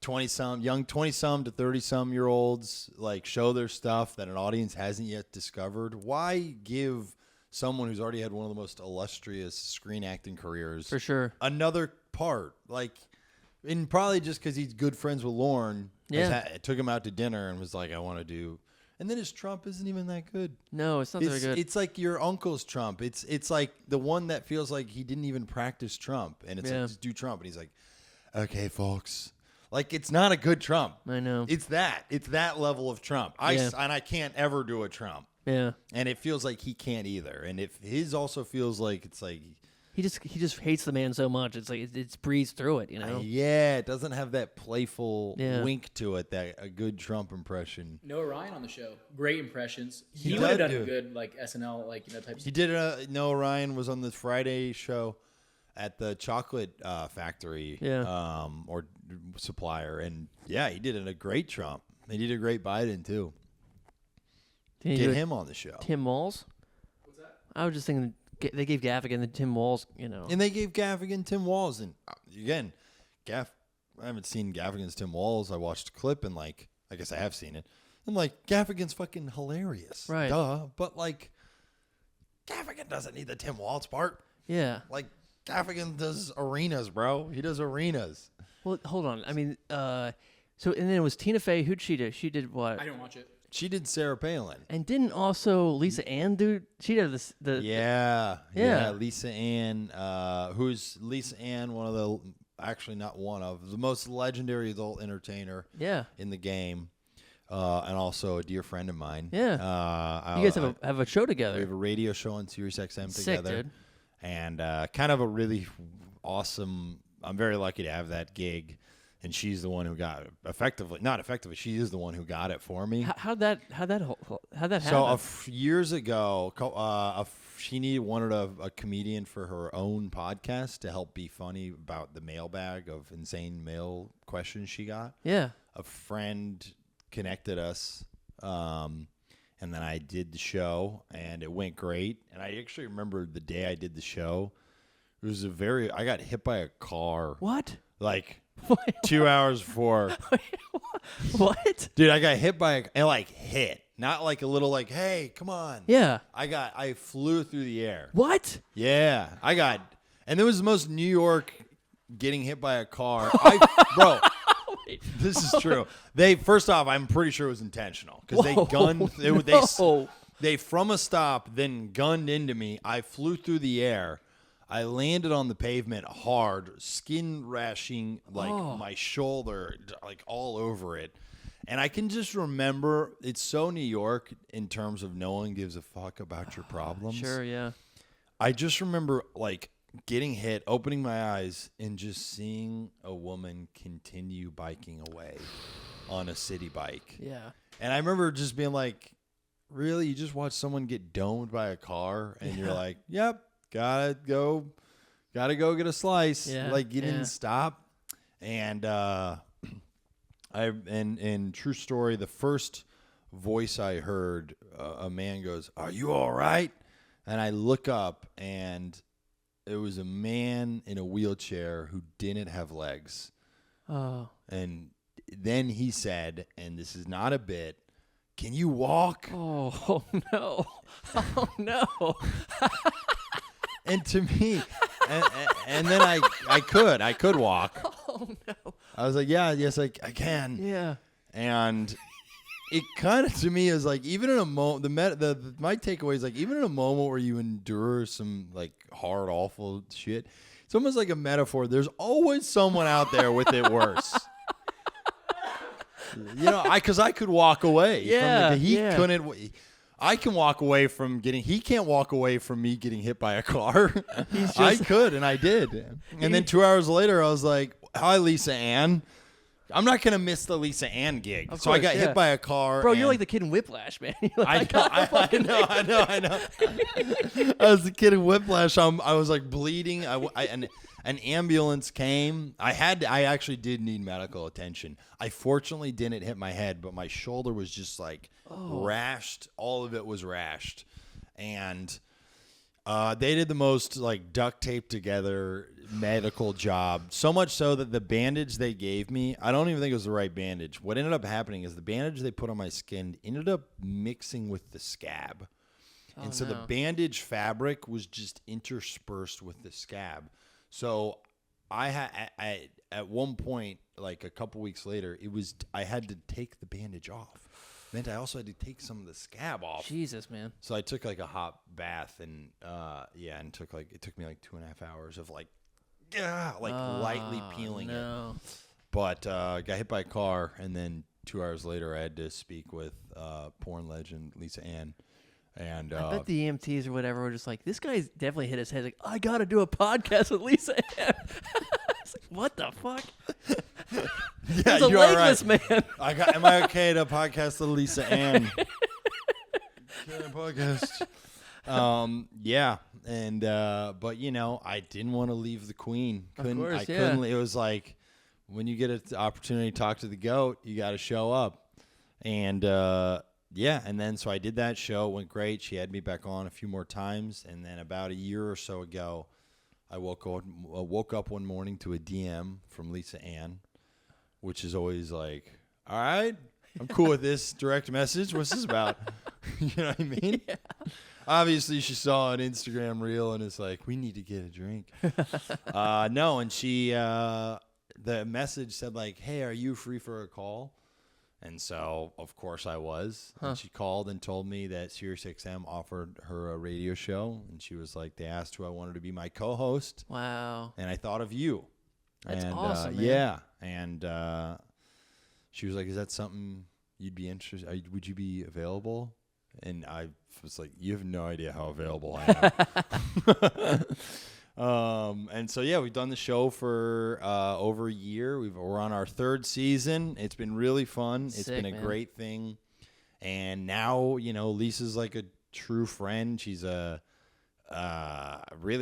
20-some to 30-some-year-olds like show their stuff that an audience hasn't yet discovered? Why give someone who's already had one of the most illustrious screen acting careers For sure. another part? Like, and probably just because he's good friends with Lorne, took him out to dinner and was like, I want to do. And then his Trump isn't even that good. No, it's not very good. It's like your uncle's Trump. It's like the one that feels like he didn't even practice Trump. And it's like, just do Trump. And he's like, okay, folks. Like, it's not a good Trump. I know. It's that level of Trump. And I can't ever do a Trump. Yeah. And it feels like he can't either. And if his also feels like it's like he just hates the man so much. It's like it's breezed through it, it doesn't have that playful wink to it that a good Trump impression. Noah Ryan on the show, great impressions. He He would have does done do a good like SNL type. He did. Noah Ryan was on the Friday show at the chocolate factory, or supplier, and he did a great Trump. He did a great Biden too. Get him on the show. Tim Walz. What's that? I was just thinking they gave Gaffigan the Tim Walz, And they gave Gaffigan Tim Walz. And again, I haven't seen Gaffigan's Tim Walz. I watched a clip and I guess I have seen it. I'm like, Gaffigan's fucking hilarious. Right. Duh. But Gaffigan doesn't need the Tim Walz part. Yeah. Gaffigan does arenas, bro. He does arenas. Well, hold on. I mean, and then it was Tina Fey. Who'd she do? She did what? I didn't watch it. She did Sarah Palin. And didn't also Lisa Ann do? She did this. Yeah. Yeah. Lisa Ann, who's Lisa Ann, actually not one of, the most legendary adult entertainer in the game. And also a dear friend of mine. Yeah. You guys have a show together. We have a radio show on Sirius XM Sick, together. dude. And kind of a really awesome, I'm very lucky to have that gig. And she's the one who got it. Not effectively, she is the one who got it for me. How'd that happen? So years ago, she wanted a comedian for her own podcast to help be funny about the mailbag of insane mail questions she got. Yeah. A friend connected us, and then I did the show, and it went great. And I actually remember the day I did the show. It was I got hit by a car. What? 2 hours before. What? Dude, I got hit by hit. Not a little hey, come on. Yeah. I flew through the air. What? Yeah. And it was the most New York getting hit by a car. Bro, this is true. First off, I'm pretty sure it was intentional because they gunned. They from a stop then gunned into me. I flew through the air. I landed on the pavement hard, skin rashing my shoulder, all over it. And I can just remember, it's so New York in terms of no one gives a fuck about your problems. Sure, yeah. I just remember getting hit, opening my eyes, and just seeing a woman continue biking away on a city bike. Yeah. And I remember just being really? You just watched someone get domed by a car, and you're like, yep. Gotta go get a slice. Yeah, You didn't stop. And and true story, the first voice I heard, a man goes, "Are you all right?" And I look up, and it was a man in a wheelchair who didn't have legs. Oh. And then he said, and this is not a bit, "Can you walk?" Oh no. Oh no. And to me, and then I could walk. Oh no. I was like, yes, I can. Yeah. And it kind of to me is even in a moment, my takeaway is even in a moment where you endure some hard, awful shit, it's almost like a metaphor. There's always someone out there with it worse. Because I could walk away. Yeah. He couldn't. I can walk away from he can't walk away from me getting hit by a car. I could, and I did. And then 2 hours later, I was like, "Hi, Lisa Ann. I'm not going to miss the Lisa Ann gig." So I got hit by a car. Bro, you're like the kid in Whiplash, man. I know. I was the kid in Whiplash. I was bleeding. An ambulance came. I actually did need medical attention. I fortunately didn't hit my head, but my shoulder was just rashed. All of it was rashed. And they did the most duct tape together medical job. So much so that the bandage they gave me, I don't even think it was the right bandage. What ended up happening is the bandage they put on my skin ended up mixing with the scab. And so the bandage fabric was just interspersed with the scab. So I at one point, a couple weeks later, I had to take the bandage off. Meant I also had to take some of the scab off. Jesus, man. So I took a hot bath and and it took me 2.5 hours of lightly peeling it. But got hit by a car, and then 2 hours later I had to speak with porn legend Lisa Ann. And I bet the EMTs or whatever were just this guy's definitely hit his head. I got to do a podcast with Lisa Ann. It's what the fuck? Yeah, He's a you're legless right. man. Am I okay to podcast with Lisa Ann? Podcast. Yeah. And but I didn't want to leave the Queen. Couldn't. It was when you get an opportunity to talk to the GOAT, you got to show up. And yeah, and then so I did that show. It went great. She had me back on a few more times, and then about a year or so ago, I woke up one morning to a DM from Lisa Ann, which is always like, all right, I'm cool with this direct message. What's this about? You know what I mean? Yeah. Obviously, she saw an Instagram reel and it's like, we need to get a drink. No, and she, the message said like, hey, are you free for a call? And so, of course, I was. And she called and told me that SiriusXM offered her a radio show. And she was like, they asked who I wanted to be my co-host. Wow. And I thought of you. That's and, awesome, man. Yeah. And she was like, is that something you'd be interested? Would you be available? And I was like, you have no idea how available I am. And so, yeah, we've done the show for over a year. We're on our third season. It's been really fun. It's Sick, been a man. great thing. And now, you know, Lisa's like a true friend. She's really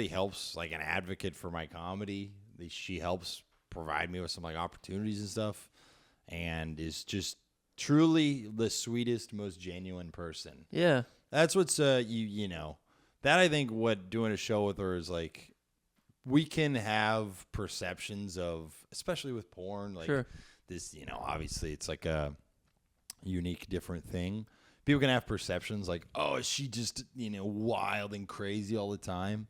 helps like an advocate for my comedy. She helps provide me with some like opportunities and stuff, and is just truly the sweetest, most genuine person. Yeah. That's what's you know, that I think what doing a show with her is like, we can have perceptions of, especially with porn, like Sure. this, you know, obviously it's like a unique, different thing. People can have perceptions like, oh, is she just, you know, wild and crazy all the time?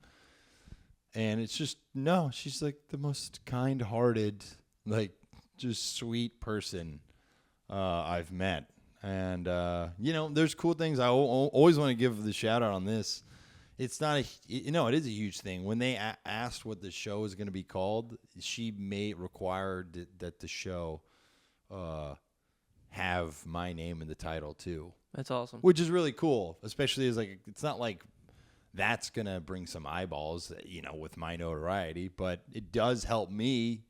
And it's just, no, she's like the most kind-hearted, like just sweet person I've met. And, you know, there's cool things. I always want to give the shout out on this. It's not you know, it is a huge thing. When they asked what the show is going to be called, she required that the show have my name in the title too. That's awesome. Which is really cool, especially as like, it's not like that's going to bring some eyeballs, you know, with my notoriety, but it does help me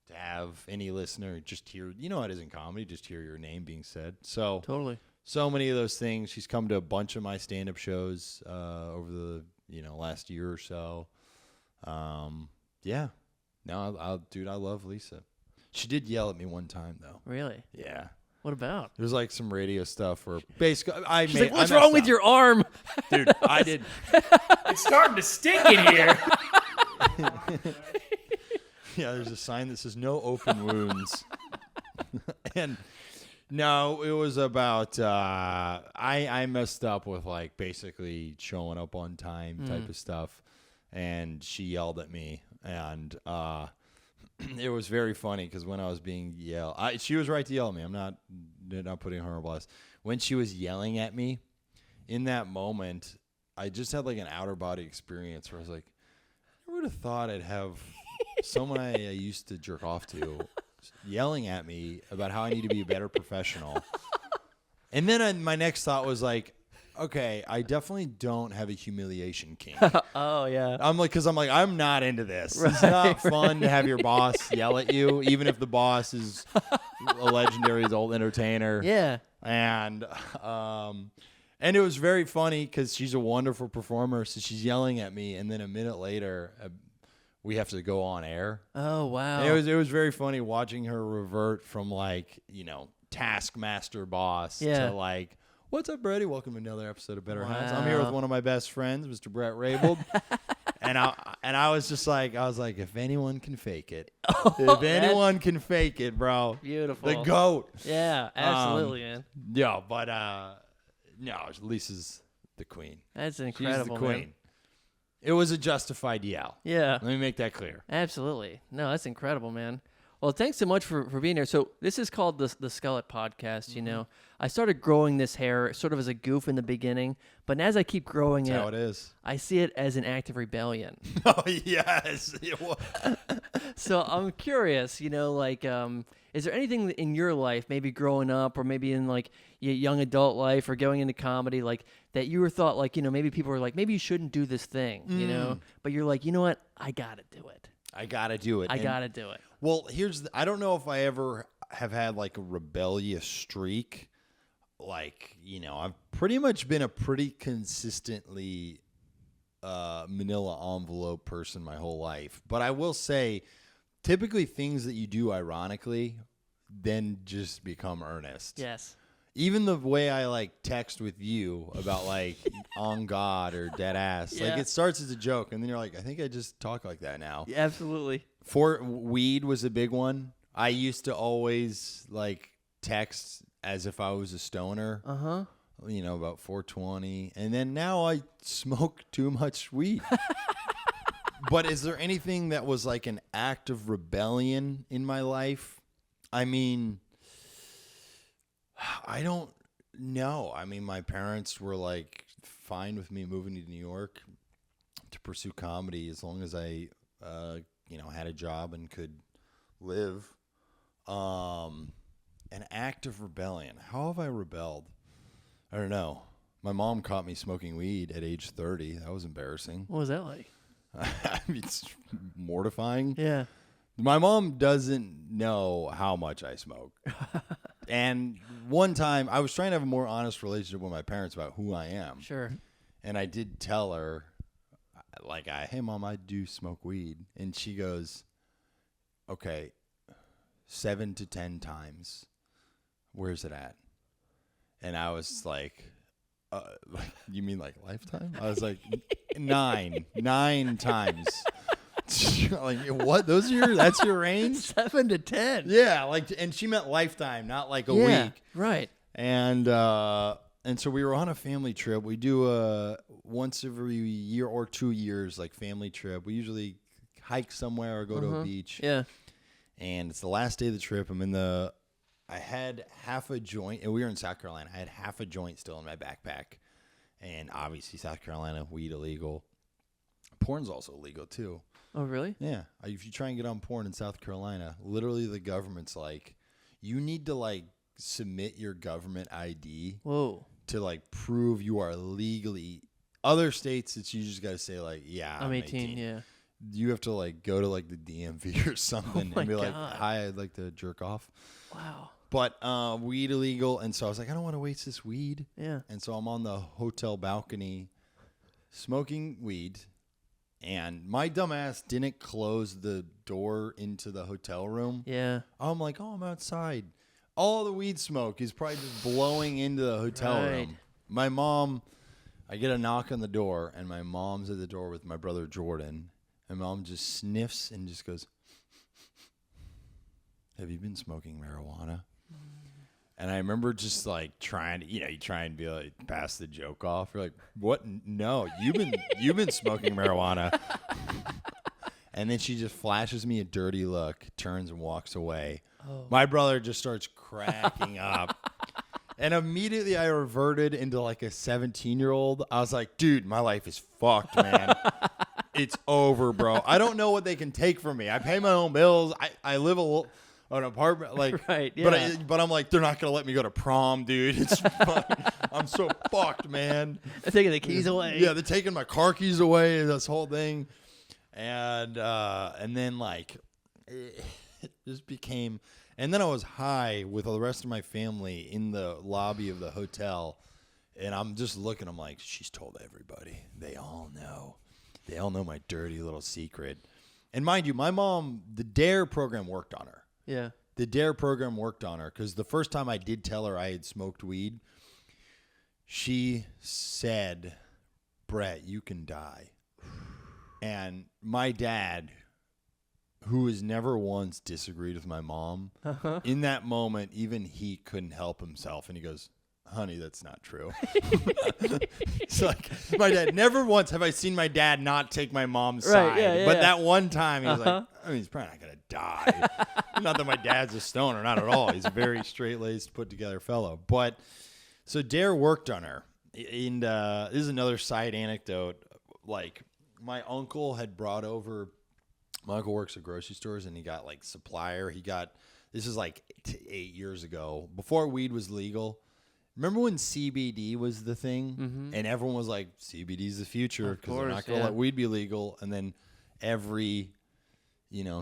to have any listener just hear, you know how it is in comedy, just hear your name being said. So Totally. so many of those things. She's come to a bunch of my stand-up shows over the, you know, last year or so. Yeah. No, dude, I love Lisa. She did yell at me one time, though. Really? Yeah. What about? There's like some radio stuff where basically She's like, what's wrong with your arm? dude? I did. It's starting to stink in here. Yeah, there's a sign that says no open wounds. And no, it was about I messed up with like basically showing up on time type of stuff, and she yelled at me, and it was very funny because when I was being yelled, she was right to yell at me. I'm not putting her on blast. When she was yelling at me, in that moment, I just had like an outer body experience where I was like, I would have thought I'd have someone I used to jerk off to yelling at me about how I need to be a better professional. And then my next thought was like, okay, I definitely don't have a humiliation kink. Oh, yeah. I'm not into this. It's not fun to have your boss yell at you, even if the boss is a legendary old entertainer. Yeah. And it was very funny because she's a wonderful performer. So she's yelling at me, and then a minute later, we have to go on air. Oh, wow. And it was very funny watching her revert from like, you know, taskmaster boss to like, what's up, Brady? Welcome to another episode of Better Hands. I'm here with one of my best friends, Mr. Bret Raybould. and I was just like, if anyone can fake it, anyone can fake it, bro. Beautiful. The GOAT. Yeah, absolutely, man. Yeah, but no, Lisa's the queen. That's She's incredible, the queen. man. It was a justified yell. Yeah. Let me make that clear. Absolutely. No, that's incredible, man. Well, thanks so much for being here. So this is called the Skullet podcast, you know. I started growing this hair sort of as a goof in the beginning, but as I keep growing That's how it is. I see it as an act of rebellion. Oh, yes. So I'm curious, you know, like, is there anything in your life, maybe growing up or maybe in like your young adult life or going into comedy, like that you were thought like, you know, maybe people were like, maybe you shouldn't do this thing, you know, but you're like, you know what? I got to do it. I got to do it. I got to do it. Well, I don't know if I ever have had like a rebellious streak. Like, you know, I've pretty much been a pretty consistently manila envelope person my whole life. But I will say, typically things that you do ironically then just become earnest. Yes. even the way I like text with you about like on God or dead ass, like Yeah. it starts as a joke, and then you're like, I think I just talk like that now. Yeah, absolutely. Weed was a big one. I used to always like text as if I was a stoner. About 420, and then now I smoke too much weed. But is there anything that was like an act of rebellion in my life? I mean, I don't know. I mean, my parents were like fine with me moving to New York to pursue comedy as long as I, had a job and could live. An act of rebellion. How have I rebelled? I don't know. My mom caught me smoking weed at age 30. That was embarrassing. What was that like? I mean, it's mortifying. Yeah. My mom doesn't know how much I smoke. And one time, I was trying to have a more honest relationship with my parents about who I am. Sure. And I did tell her, like, hey, Mom, I do smoke weed. And she goes, okay, 7 to 10 times. Where's it at? And I was like, you mean like lifetime? I was like, 9 times. Like, what? That's your range? 7 to 10. Yeah, and she meant lifetime, not like a week. Right. And so we were on a family trip. We do a once every year or 2 years, like family trip. We usually hike somewhere or go to a beach. Yeah. And it's the last day of the trip. I had half a joint, and we were in South Carolina. I had half a joint still in my backpack. And obviously, South Carolina, weed illegal. Porn's also illegal, too. Oh, really? Yeah. If you try and get on porn in South Carolina, literally the government's like, you need to, like, submit your government ID. Whoa. To, like, prove you are legally. Other states, you just got to say, like, yeah, I'm 18, yeah. You have to, like, go to, like, the DMV or something and be like, hi, I'd like to jerk off. Wow. But weed illegal, and so I was like, I don't want to waste this weed. Yeah. And so I'm on the hotel balcony smoking weed, and my dumb ass didn't close the door into the hotel room. Yeah. I'm like, I'm outside. All the weed smoke is probably just blowing into the hotel room. My mom, I get a knock on the door, and my mom's at the door with my brother Jordan, and Mom just sniffs and just goes, have you been smoking marijuana? And I remember just like trying to, you try and be like, pass the joke off. You're like, what? No, you've been smoking marijuana. And then she just flashes me a dirty look, turns and walks away. Oh. My brother just starts cracking up. And immediately I reverted into like a 17-year-old. I was like, dude, my life is fucked, man. It's over, bro. I don't know what they can take from me. I pay my own bills. I live an apartment, like, right, yeah. But I'm like, they're not gonna let me go to prom, dude. It's I'm so fucked, man. They're taking the keys away. Yeah, they're taking my car keys away. This whole thing, and then like, it just became. And then I was high with all the rest of my family in the lobby of the hotel, and I'm just looking. I'm like, she's told everybody. They all know. They all know my dirty little secret. And mind you, my mom, the DARE program worked on her. Yeah. The DARE program worked on her because the first time I did tell her I had smoked weed, she said, Brett, you can die. And my dad, who has never once disagreed with my mom, in that moment, even he couldn't help himself. And he goes, honey, that's not true. It's like, my dad, never once have I seen my dad not take my mom's side. Yeah, but that one time, he was like, I mean, he's probably not going to die. Not that my dad's a stoner, not at all. He's a very straight-laced, put-together fellow. But, so DARE worked on her. And this is another side anecdote. Like, my uncle had brought over, my uncle works at grocery stores, and he got, like, supplier. This is like 8 years ago, before weed was legal. Remember when CBD was the thing? Mm-hmm. And everyone was like, CBD's the future because they're not going to let weed be legal. And then every,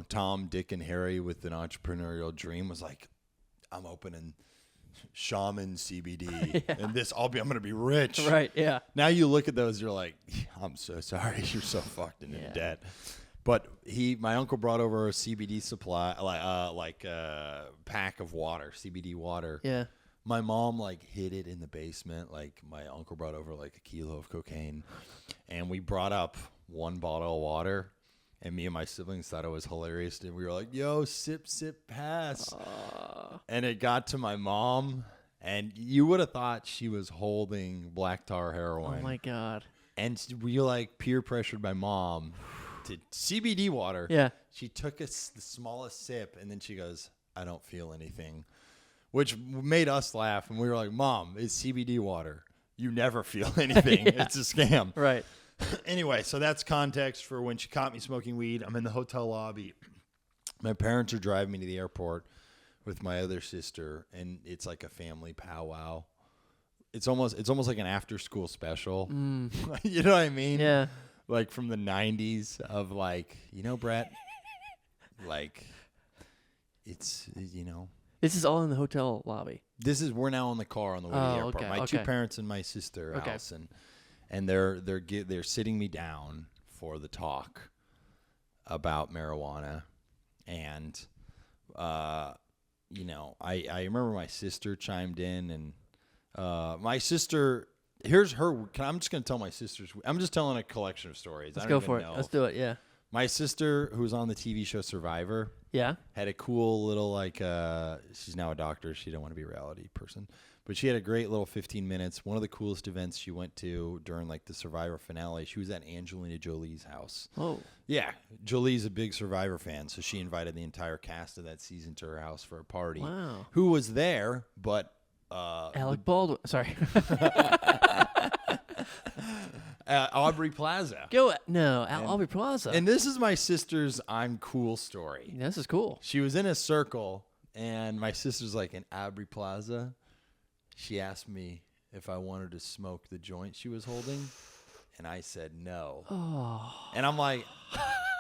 Tom, Dick, and Harry with an entrepreneurial dream was like, I'm opening Shaman CBD. And I'm going to be rich. Right, yeah. Now you look at those, you're like, I'm so sorry. You're so fucked and in debt. But my uncle brought over a CBD supply, like a pack of water, CBD water. Yeah. my mom like hid it in the basement. Like my uncle brought over like a kilo of cocaine, and we brought up one bottle of water. And me and my siblings thought it was hilarious. And we were like, yo, sip, pass. And it got to my mom. And you would have thought she was holding black tar heroin. Oh, my God. And we like peer pressured my mom to CBD water. Yeah. She took the smallest sip. And then she goes, I don't feel anything. Which made us laugh. And we were like, Mom, it's CBD water. You never feel anything. Yeah. It's a scam. Right. Anyway, so that's context for when she caught me smoking weed. I'm in the hotel lobby. My parents are driving me to the airport with my other sister, and it's like a family powwow. It's almost like an after-school special. You know what I mean? Yeah. Like from the 90s of like, Brett, like it's, This is all in the hotel lobby. we're now in the car on the way to the airport. Okay, My two parents and my sister, Allison. And they're sitting me down for the talk about marijuana, and I remember my sister chimed in, and my sister, here's her. I'm just gonna tell my sister's. I'm just telling a collection of stories. Let's go for it. Let's do it. Yeah. My sister, who's on the TV show Survivor, had a cool little like. She's now a doctor. She didn't want to be a reality person. But she had a great little 15 minutes. One of the coolest events she went to during like the Survivor finale, she was at Angelina Jolie's house. Oh. Yeah. Jolie's a big Survivor fan, so she invited the entire cast of that season to her house for a party. Wow. Who was there, but... Alec Baldwin. Sorry. Aubrey Plaza. Aubrey Plaza. And this is my sister's I'm cool story. This is cool. She was in a circle, and my sister's like, in Aubrey Plaza... She asked me if I wanted to smoke the joint she was holding, and I said no. Oh. And I'm like,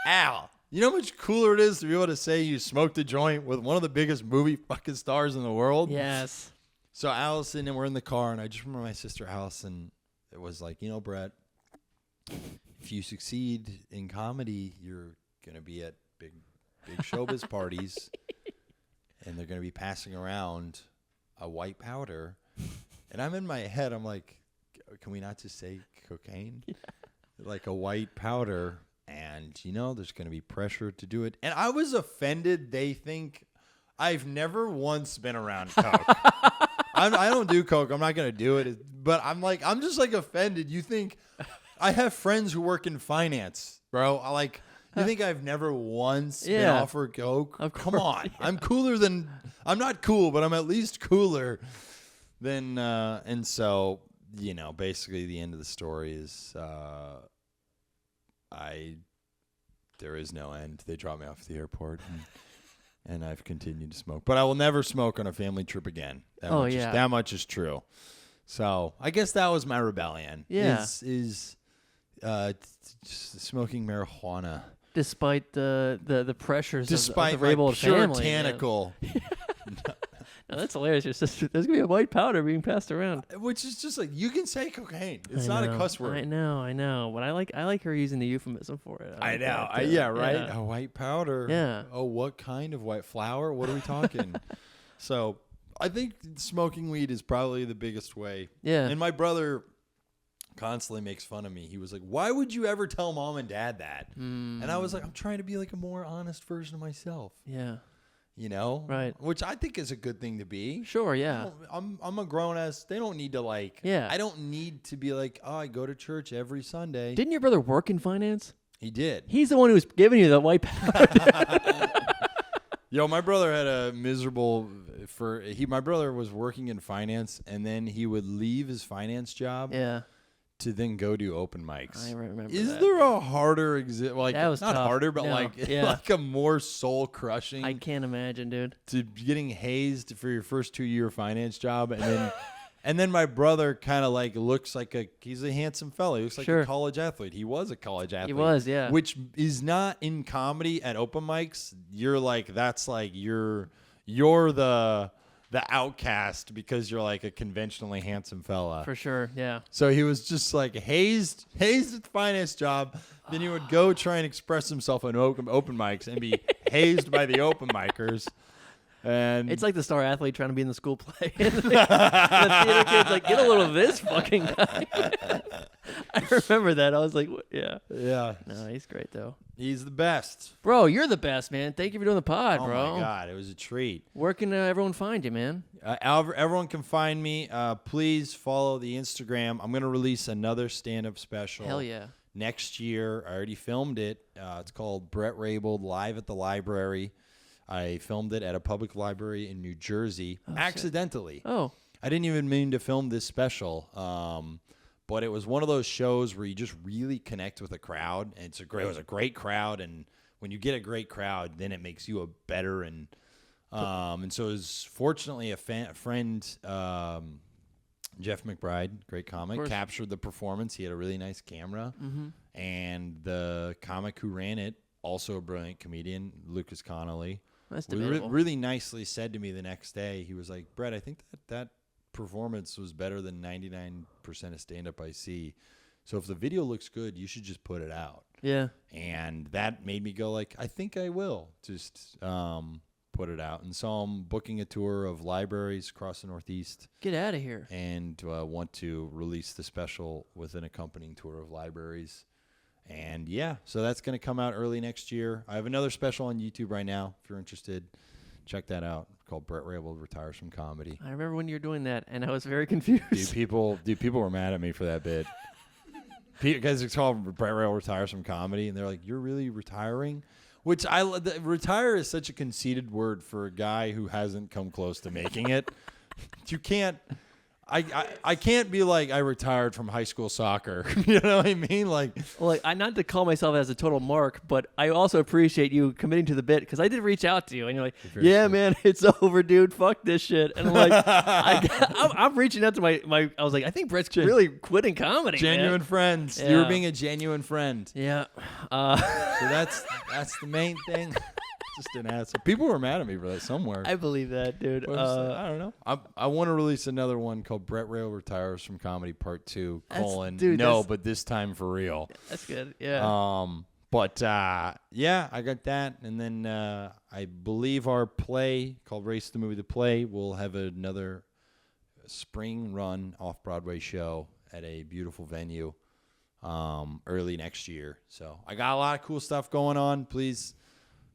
Al, you know how much cooler it is to be able to say you smoked a joint with one of the biggest movie fucking stars in the world? Yes. So Allison, and we're in the car, and I just remember my sister Allison, it was like, Brett, if you succeed in comedy, you're going to be at big showbiz parties, and they're going to be passing around a white powder. And I'm in my head, I'm like, can we not just say cocaine? Yeah. Like a white powder. And, there's going to be pressure to do it. And I was offended. They think I've never once been around coke. I don't do coke. I'm not going to do it. But I'm just like offended. You think I have friends who work in finance, bro. You think I've never once been offered coke? Come on. I'm cooler than, I'm not cool, but I'm at least cooler than, and so, basically the end of the story is, there is no end. They dropped me off at the airport, and I've continued to smoke. But I will never smoke on a family trip again. That much is true. So I guess that was my rebellion. Yeah. Is smoking marijuana. Despite the pressures Despite of the Raybould family. Puritanical. No, that's hilarious. Your sister, there's going to be a white powder being passed around. Which is just like, you can say cocaine. It's not a cuss word. I know. But I like her using the euphemism for it. I know. Right? Yeah. A white powder. Yeah. Oh, what kind of white flour? What are we talking? So I think smoking weed is probably the biggest way. Yeah. And my brother constantly makes fun of me. He was like, why would you ever tell mom and dad that? And I was like, I'm trying to be like a more honest version of myself. Yeah. Right? Which I think is a good thing to be. Sure, yeah. I'm a grown ass. They don't need to like. Yeah. I don't need to be like, oh, I go to church every Sunday. Didn't your brother work in finance? He did. He's the one who's giving you the white powder. Yo, my brother had a miserable. My brother was working in finance, and then he would leave his finance job. Yeah. To then go do open mics. I remember. Is there a harder like that was not tough. harder, but like a more soul crushing? I can't imagine, dude. To getting hazed for your first 2-year finance job, and then my brother kind of like looks like he's a handsome fellow. He looks like a college athlete. He was a college athlete. He was, yeah. Which is not in comedy at open mics. You're like that's like you're the outcast because you're like a conventionally handsome fella. For sure, yeah. So he was just like hazed at the finance job. Then he would go try and express himself on open mics and be hazed by the open micers. And It's like the star athlete trying to be in the school play. And the theater kid's like, get a little of this fucking guy. I remember that. I was like, what? Yeah. yeah, No, he's great, though. he's the best. Bro, you're the best, man. Thank you for doing the pod, Oh bro. my God, it was a treat. Where can everyone find you, man? Everyone can find me. Please follow the Instagram. I'm gonna release another stand-up special. Hell yeah. Next year. I already filmed it. It's called Bret Raybould Live at the Library. I filmed it at a public library in New Jersey accidentally. Oh. I didn't even mean to film this special, but it was one of those shows where you just really connect with a crowd. And it was a great crowd, and when you get a great crowd, then it makes you a better and so it was fortunately a friend, Jeff McBride, great comic, captured the performance. He had a really nice camera, and the comic who ran it, also a brilliant comedian, Lucas Connolly, That's debatable. really nicely said to me the next day, he was like, Brett, I think that performance was better than 99% of stand-up I see. So if the video looks good, you should just put it out. Yeah. And that made me go like, I think I will just put it out. And so I'm booking a tour of libraries across the Northeast. Get out of here. And want to release the special with an accompanying tour of libraries. And yeah, so that's going to come out early next year. I have another special on YouTube right now. If you're interested, check that out. Called Bret Raybould Retires from Comedy. I remember when you were doing that, and I was very confused. Dude, people were mad at me for that bit. Because it's called Bret Raybould Retires from Comedy, and they're like, "You're really retiring?" Which retire is such a conceited word for a guy who hasn't come close to making it. You can't. I can't be like, I retired from high school soccer. You know what I mean? Like, Well, I not to call myself as a total mark, but I also appreciate you committing to the bit because I did reach out to you, and you're like, "Yeah, man, it's over, dude. Fuck this shit." And I'm like, I'm reaching out to my. I was like, I think Brett's really quitting comedy. genuine man. friends. Yeah. You were being a genuine friend. Yeah. So that's the main thing. Just an asshole. People were mad at me for that somewhere. I believe that, dude. I don't know. I want to release another one called Bret Raybould Retires from Comedy Part 2, but this time for real. That's good. Yeah. But yeah, I got that. And then I believe our play called Race the Movie to Play will have another spring run off-Broadway show at a beautiful venue early next year. So I got a lot of cool stuff going on. Please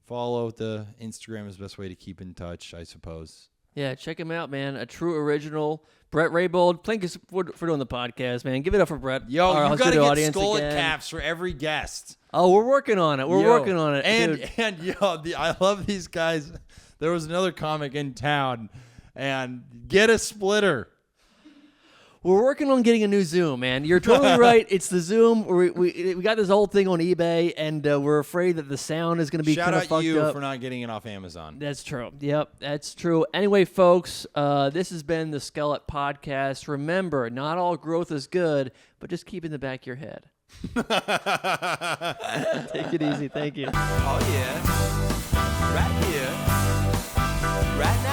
follow the Instagram is the best way to keep in touch, I suppose. Yeah, check him out, man. A true original. Bret Raybould. Thank you for doing the podcast, man. Give it up for Bret. Yo, our you got to studio get Skullet again. caps for every guest. Oh, we're working on it. We're working on it. And dude. I love these guys. There was another comic in town, and get a splitter. We're working on getting a new Zoom, man. You're totally right. It's the Zoom. We got this old thing on eBay, and we're afraid that the sound is going to be kind of fucked up. Shout out you for not getting it off Amazon. That's true. Yep, that's true. Anyway, folks, this has been the Skullet Podcast. Remember, not all growth is good, but just keep it in the back of your head. Take it easy. Thank you. Oh, yeah. Right here. Right now.